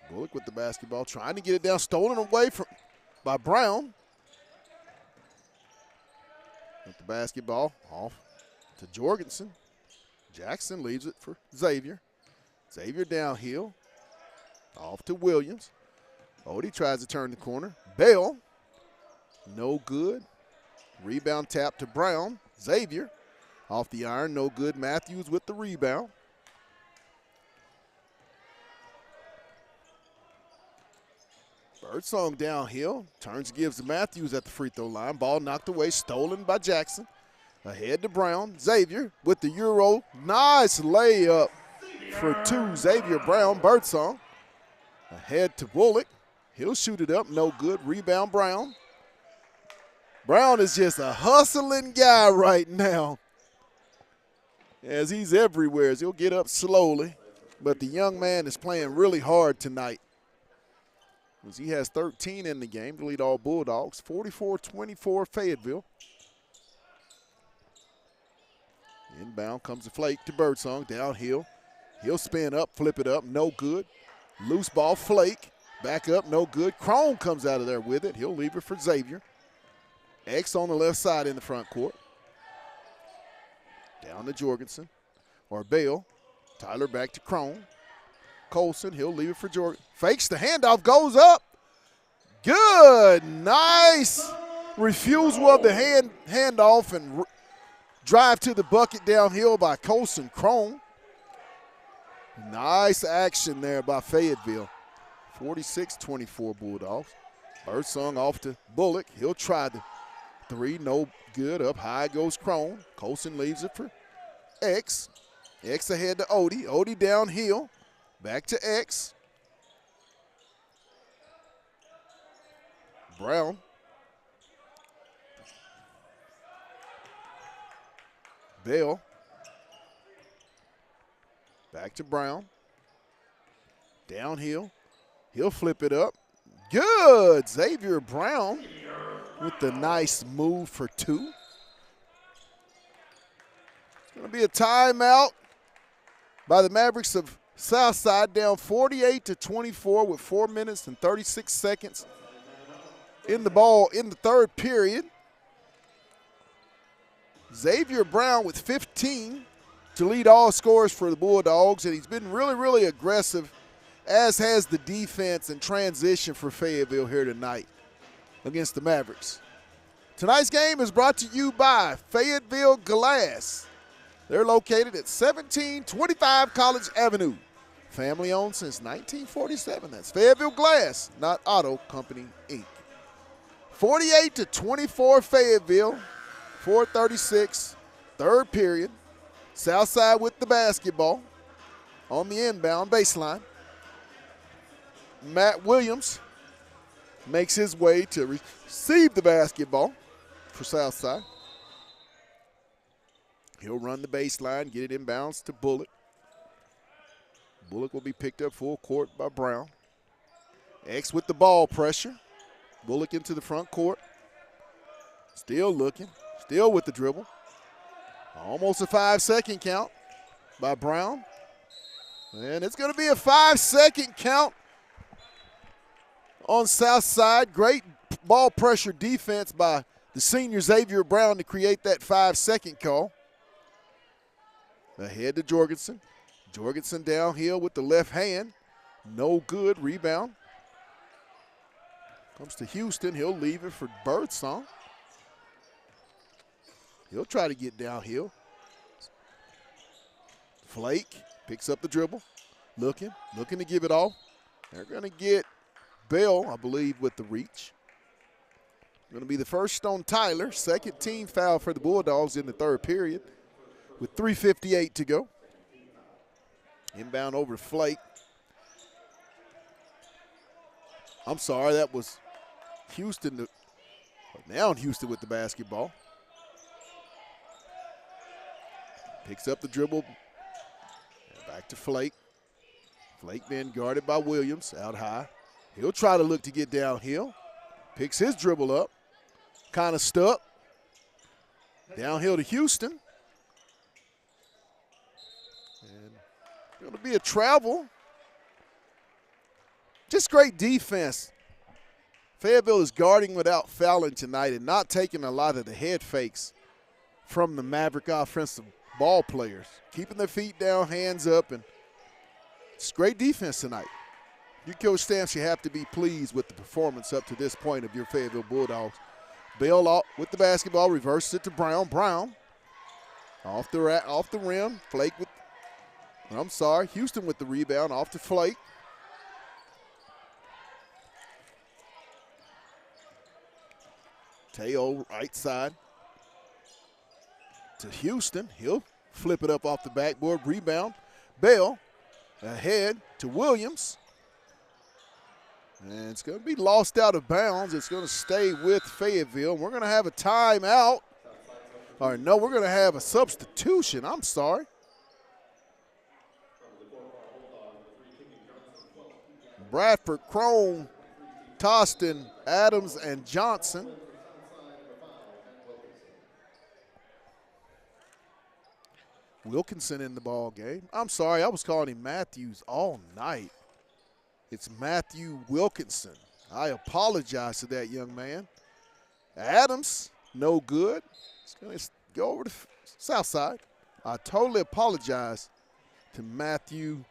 Speaker 1: Bullock with the basketball, trying to get it down, stolen away by Brown. With the basketball off to Jorgensen. Jackson leaves it for Xavier. Xavier downhill, off to Williams. Odie tries to turn the corner. Bell, no good. Rebound tap to Brown. Xavier off the iron, no good. Matthews with the rebound. Birdsong downhill, turns, gives to Matthews at the free throw line. Ball knocked away, stolen by Jackson. Ahead to Brown. Xavier with the Euro. Nice layup for two. Xavier Brown, Birdsong. Ahead to Bullock. He'll shoot it up, no good. Rebound Brown. Brown is just a hustling guy right now, as he's everywhere. He'll get up slowly, but the young man is playing really hard tonight, as he has 13 in the game to lead all Bulldogs. 44-24 Fayetteville. Inbound comes to Flake to Birdsong, downhill. He'll spin up, flip it up, no good. Loose ball, Flake, back up, no good. Crone comes out of there with it. He'll leave it for Xavier. X on the left side in the front court. Down to Jorgensen, or Bell. Tyler back to Crone. Colson, he'll leave it for Jordan. Fakes the handoff, goes up. Good, nice refusal of the handoff and drive to the bucket downhill by Colson Crone. Nice action there by Fayetteville. 46-24 Bulldogs. Birdsong off to Bullock. He'll try the three, no good. Up high goes Crone. Colson leaves it for X. X ahead to Odie. Odie downhill. Back to X. Brown. Bell. Back to Brown. Downhill. He'll flip it up. Good. Xavier Brown with the nice move for 2. It's going to be a timeout by the Mavericks of Southside, down 48-24 with 4 minutes and 36 seconds in the ball in the third period. Xavier Brown with 15 to lead all scorers for the Bulldogs, and he's been really, really aggressive, as has the defense and transition for Fayetteville here tonight against the Mavericks. Tonight's game is brought to you by Fayetteville Glass. They're located at 1725 College Avenue. Family owned since 1947. That's Fayetteville Glass, not Auto Company, Inc. 48-24 Fayetteville, 4:36, third period. Southside with the basketball on the inbound baseline. Matt Williams makes his way to receive the basketball for Southside. He'll run the baseline, get it inbounds to Bullock. Bullock will be picked up full court by Brown. X with the ball pressure. Bullock into the front court. Still looking, still with the dribble. Almost a 5-second count by Brown. And it's going to be a 5-second count on Southside. Great ball pressure defense by the senior Xavier Brown to create that 5-second call. Ahead to Jorgensen. Jorgensen downhill with the left hand. No good. Rebound. Comes to Houston. He'll leave it for Birdsong. He'll try to get downhill. Flake picks up the dribble. Looking to give it off. They're going to get Bell, I believe, with the reach. Going to be the first on Tyler. Second team foul for the Bulldogs in the third period with 3:58 to go. Inbound over to Flake. I'm sorry, that was Houston. Now Houston with the basketball. Picks up the dribble. And back to Flake. Flake being guarded by Williams out high. He'll try to look to get downhill. Picks his dribble up. Kind of stuck. Downhill to Houston. And going to be a travel. Just great defense. Fayetteville is guarding without fouling tonight and not taking a lot of the head fakes from the Maverick offensive ball players. Keeping their feet down, hands up, and it's great defense tonight. You, Coach Stamps, you have to be pleased with the performance up to this point of your Fayetteville Bulldogs. Bell with the basketball, reverses it to Brown. Brown off the rim. Flake with, I'm sorry, Houston with the rebound off to Flake. Teo right side to Houston. He'll flip it up off the backboard. Rebound. Bell ahead to Williams. And it's going to be lost out of bounds. It's going to stay with Fayetteville. We're going to have a timeout. Or no, we're going to have a substitution. I'm sorry. Bradford, Crone, Toston, Adams, and Johnson. Wilkinson in the ball game. I'm sorry, I was calling him Matthews all night. It's Matthew Wilkinson. I apologize to that young man. Adams, no good. It's going to go over to Southside. I totally apologize to Matthew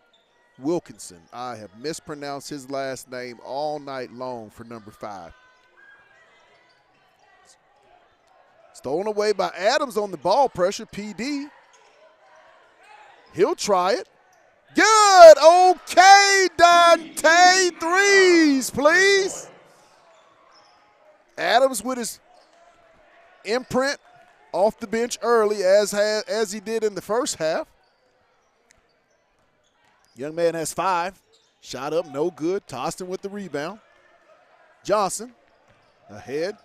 Speaker 1: Wilkinson. I have mispronounced his last name all night long for number 5. Stolen away by Adams on the ball pressure, PD. He'll try it. Good. Okay, Dante. Threes, please. Adams with his imprint off the bench early, as he did in the first half. Young man has 5. Shot up, no good. Toston with the rebound. Johnson ahead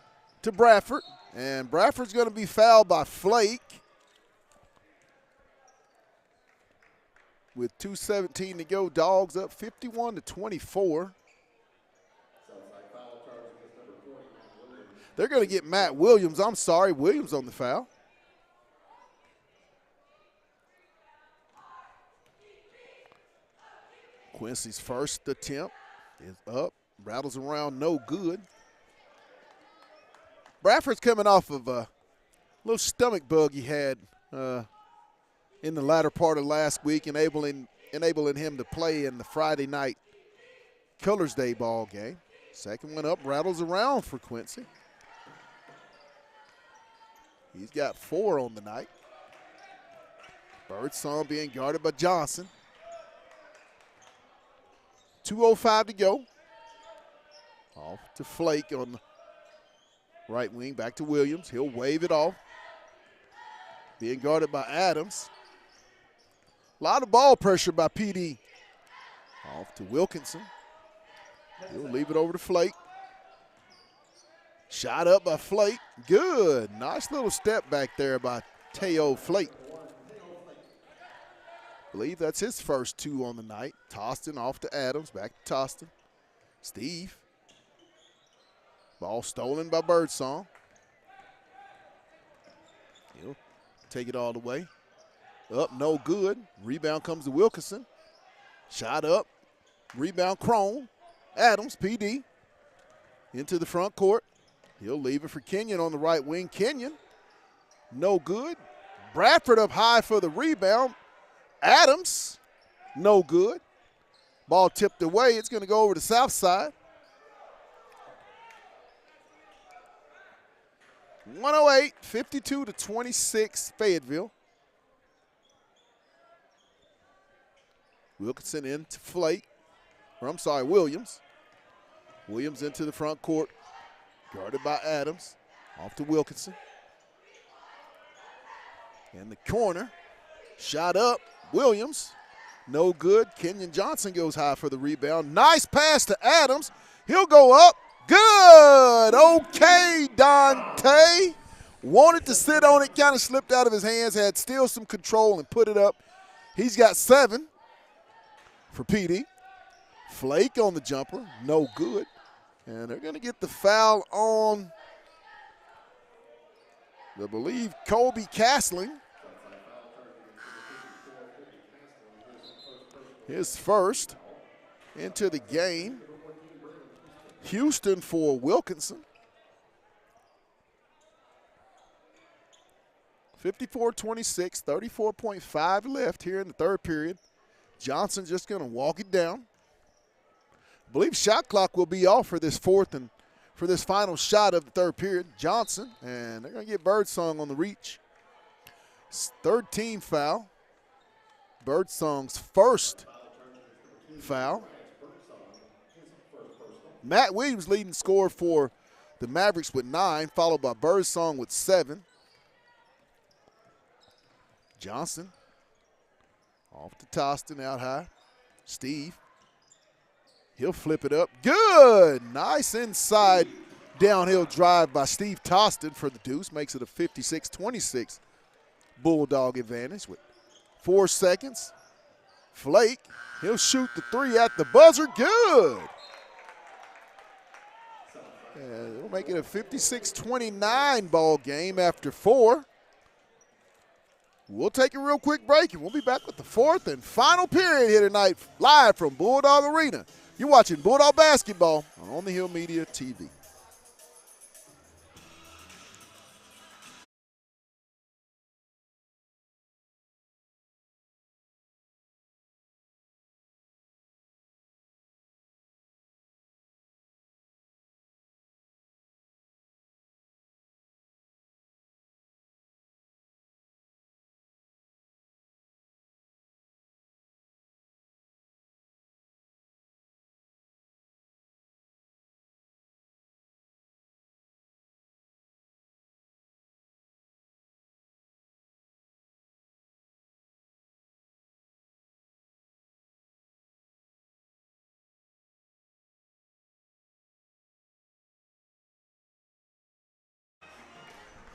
Speaker 1: to Bradford. And Bradford's going to be fouled by Flake with 2:17 to go. Dogs up 51-24. They're going to get Matt Williams. I'm sorry, Williams on the foul. Quincy's first attempt is up. Rattles around, no good. Bradford's coming off of a little stomach bug he had in the latter part of last week, enabling him to play in the Friday night Colors Day ball game. Second one up, rattles around for Quincy. He's got 4 on the night. Birdsong being guarded by Johnson. 2:05 to go. Off to Flake on the right wing, back to Williams. He'll wave it off. Being guarded by Adams. A lot of ball pressure by PD. Off to Wilkinson. He'll leave it over to Flake. Shot up by Flake. Good. Nice little step back there by Teo Flake. I believe that's his first 2 on the night. Toston off to Adams. Back to Toston. Steve. Ball stolen by Birdsong. He'll take it all the way. Up, no good. Rebound comes to Wilkinson. Shot up. Rebound, Crone. Adams, PD. Into the front court. He'll leave it for Kenyon on the right wing. Kenyon, no good. Bradford up high for the rebound. Adams, no good. Ball tipped away. It's going to go over to south side. 108, 52-26, Fayetteville. Wilkinson into Flake. Williams. Williams into the front court. Guarded by Adams. Off to Wilkinson. In the corner. Shot up. Williams. No good. Kenyon Johnson goes high for the rebound. Nice pass to Adams. He'll go up. Good. Okay, Dante. Wanted to sit on it. Kind of slipped out of his hands. Had still some control and put it up. He's got 7 for PD. Flake on the jumper. No good. And they're going to get the foul on, I believe, Colby Castling. His first into the game. Houston for Wilkinson. 54-26, 34.5 left here in the third period. Johnson just going to walk it down. I believe shot clock will be off for this for this final shot of the third period. Johnson, and they're going to get Birdsong on the reach. Third team foul. Birdsong's first foul. Matt Williams leading scorer for the Mavericks with 9, followed by Birdsong with 7. Johnson off to Toston, out high. Steve. He'll flip it up. Good. Nice inside downhill drive by Steve Toston for the deuce. Makes it a 56-26 Bulldog advantage with 4 seconds. Flake, he'll shoot the 3 at the buzzer. Good. And it'll make it a 56-29 ball game after 4. We'll take a real quick break, and we'll be back with the fourth and final period here tonight, live from Bulldog Arena. You're watching Bulldog Basketball on the Hill Media TV.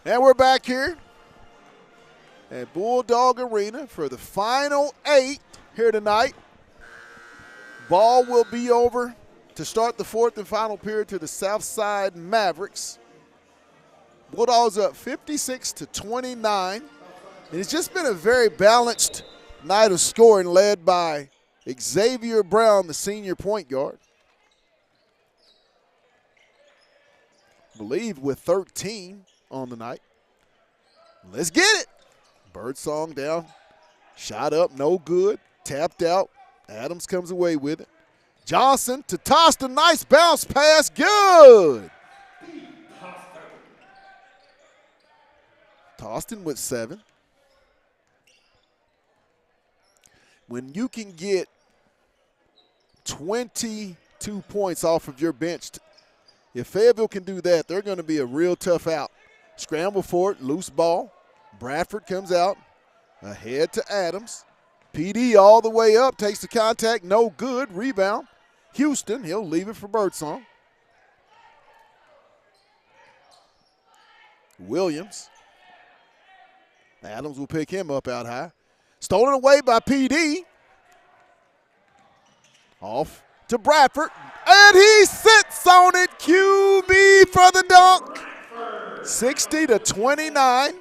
Speaker 1: And we're back here at Bulldog Arena for the final 8 here tonight. Ball will be over to start the 4th and final period to the Southside Mavericks. Bulldogs up 56-29. And it's just been a very balanced night of scoring led by Xavier Brown, the senior point guard. I believe with 13 on the night. Let's get it. Birdsong down. Shot up, no good. Tapped out. Adams comes away with it. Johnson to Toston. Nice bounce pass. Good. Toston with 7. When you can get 22 points off of your bench, if Fayetteville can do that, they're going to be a real tough out. Scramble for it, loose ball. Bradford comes out, ahead to Adams. PD all the way up, takes the contact, no good. Rebound. Houston, he'll leave it for Birdsong. Williams. Adams will pick him up out high. Stolen away by PD. Off to Bradford. And he sits on it. QB for the dunk. 60-29.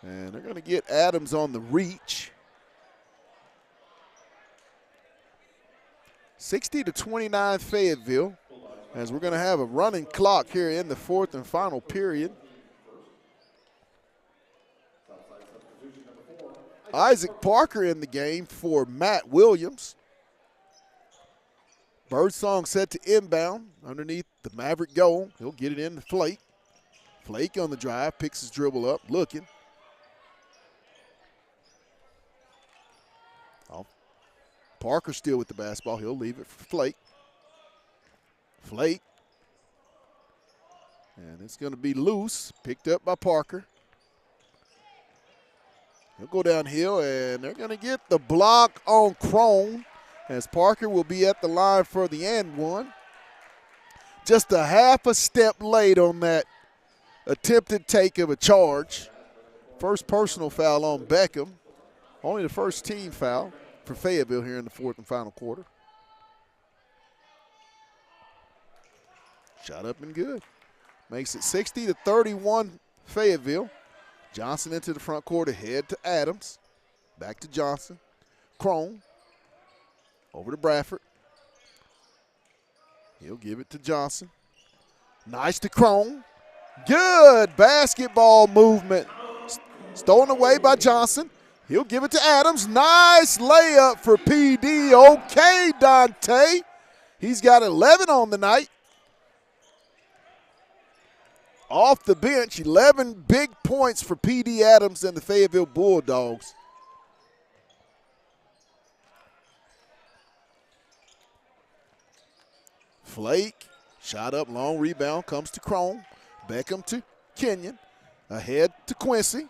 Speaker 1: And they're going to get Adams on the reach. 60-29 Fayetteville. As we're going to have a running clock here in the 4th and final period. Isaac Parker in the game for Matt Williams. Birdsong set to inbound underneath the Maverick goal. He'll get it in to Flake. Flake on the drive, picks his dribble up, looking. Oh, Parker still with the basketball. He'll leave it for Flake. Flake. And it's going to be loose, picked up by Parker. He'll go downhill, and they're going to get the block on Crone as Parker will be at the line for the and one. Just a half a step late on that attempted take of a charge. First personal foul on Beckham. Only the first team foul for Fayetteville here in the 4th and final quarter. Shot up and good. Makes it 60-31 Fayetteville. Johnson into the front court, ahead to Adams. Back to Johnson. Crone. Over to Bradford. He'll give it to Johnson. Nice to Crone. Good basketball movement. Stolen away by Johnson. He'll give it to Adams. Nice layup for PD. Okay, Dante. He's got 11 on the night. Off the bench, 11 big points for P.D. Adams and the Fayetteville Bulldogs. Flake, shot up, long rebound, comes to Crone. Beckham to Kenyon. Ahead to Quincy.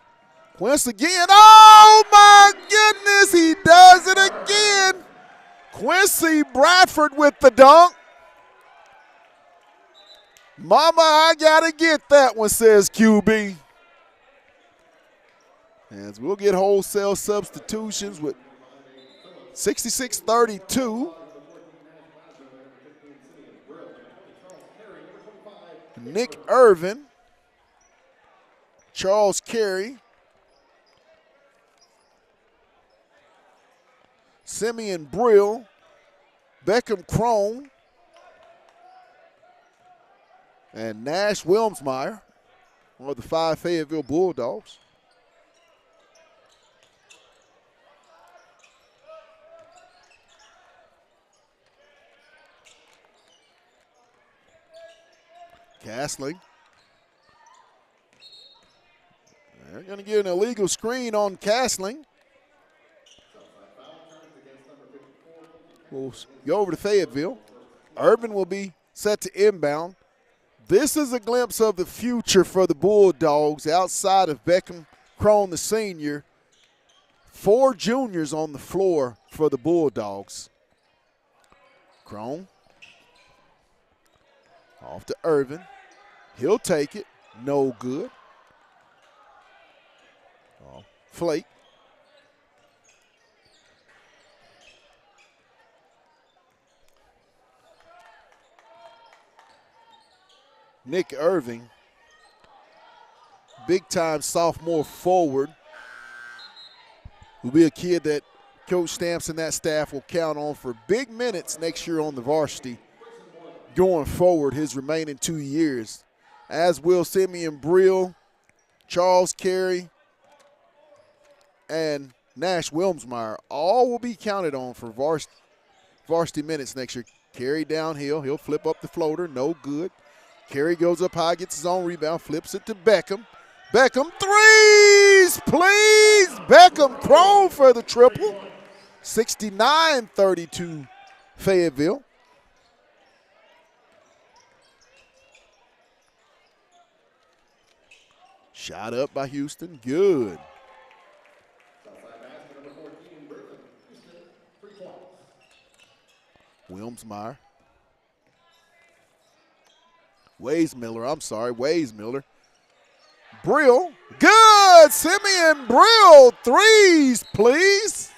Speaker 1: Quincy again. Oh, my goodness, he does it again. Quincy Bradford with the dunk. Mama, I got to get that one, says QB. As we'll get wholesale substitutions with 66-32. Nick Irvin. Charles Carey. Simeon Brill. Beckham Crone. And Nash Wilmsmeyer, one of the 5 Fayetteville Bulldogs. Castling. They're going to get an illegal screen on Castling. We'll go over to Fayetteville. Urban will be set to inbound. This is a glimpse of the future for the Bulldogs outside of Beckham Crone, the senior. 4 juniors on the floor for the Bulldogs. Crone Off to Irvin. He'll take it. No good. Flake. Nick Irving, big-time sophomore forward, will be a kid that Coach Stamps and that staff will count on for big minutes next year on the varsity going forward his remaining 2 years, as will Simeon Brill, Charles Carey, and Nash Wilmsmeyer. All will be counted on for varsity minutes next year. Carey downhill. He'll flip up the floater. No good. Carey goes up high, gets his own rebound, flips it to Beckham. Beckham, threes, please. Beckham Crone for the triple. 69-32 Fayetteville. Shot up by Houston, good. Wilmsmeyer. Ways Miller. Brill, good. Simeon Brill, threes, please.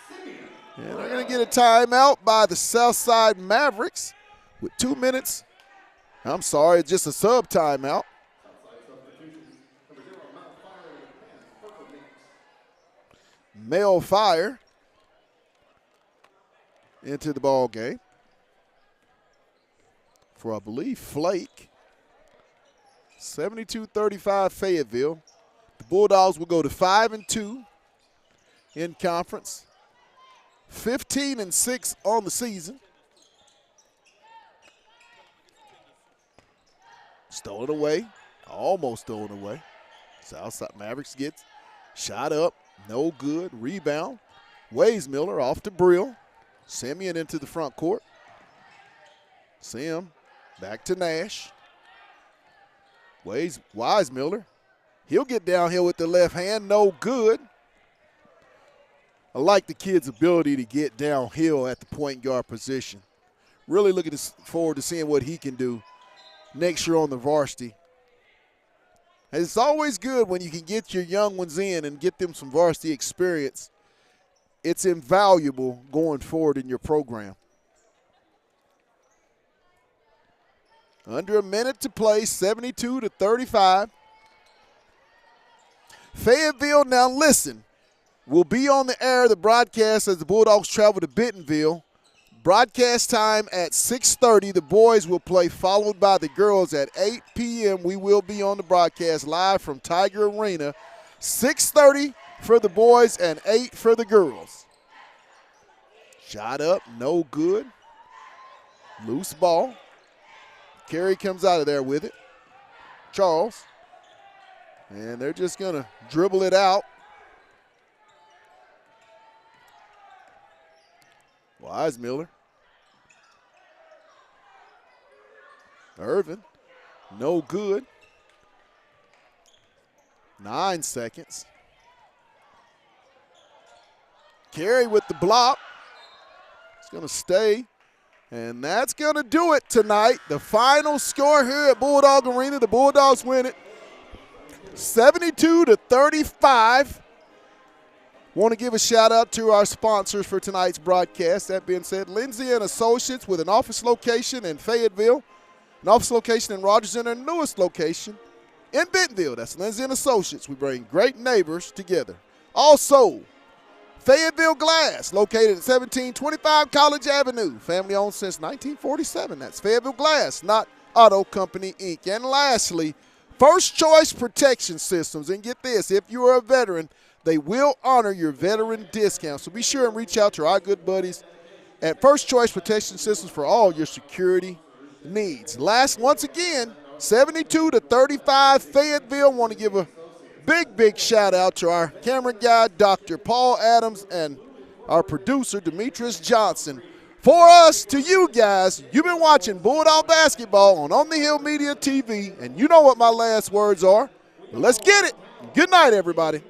Speaker 1: And they're going to get a timeout by the Southside Mavericks with 2 minutes. I'm sorry, it's just a sub timeout. Mel Fire into the ball game for, I believe, Flake. 72-35 Fayetteville. The Bulldogs will go to 5-2 in conference. 15-6 on the season. Stolen away. Almost stolen away. Southside Mavericks gets shot up. No good. Rebound. Ways Miller off to Brill. Simeon into the front court. Sim back to Nash. Wise Miller. He'll get downhill with the left hand. No good. I like the kid's ability to get downhill at the point guard position. Really looking forward to seeing what he can do next year on the varsity. And it's always good when you can get your young ones in and get them some varsity experience. It's invaluable going forward in your program. Under a minute to play, 72-35. Fayetteville, now listen, will be on the air, the broadcast, as the Bulldogs travel to Bentonville. Broadcast time at 6:30. The boys will play, followed by the girls at 8 p.m. We will be on the broadcast live from Tiger Arena. 6:30 for the boys and 8 for the girls. Shot up, no good. Loose ball. Carey comes out of there with it. Charles. And they're just going to dribble it out. Wise Miller. Irvin. No good. 9 seconds. Carey with the block. It's going to stay. And that's going to do it tonight. The final score here at Bulldog Arena. The Bulldogs win it 72-35. Want to give a shout out to our sponsors for tonight's broadcast. That being said, Lindsay and Associates with an office location in Fayetteville, an office location in Rogers, and their newest location in Bentonville. That's Lindsay and Associates. We bring great neighbors together. Also, Fayetteville Glass, located at 1725 College Avenue. Family owned since 1947. That's Fayetteville Glass, not Auto Company, Inc. And lastly, First Choice Protection Systems. And get this, if you are a veteran, they will honor your veteran discount. So be sure and reach out to our good buddies at First Choice Protection Systems for all your security needs. Once again, 72-35 Fayetteville. Want to give a big shout out to our camera guy, Dr. Paul Adams, and our producer, Demetrius Johnson. For us, to you guys, you've been watching Bulldog Basketball on the Hill Media TV, and you know what my last words are. Let's get it. Good night, everybody.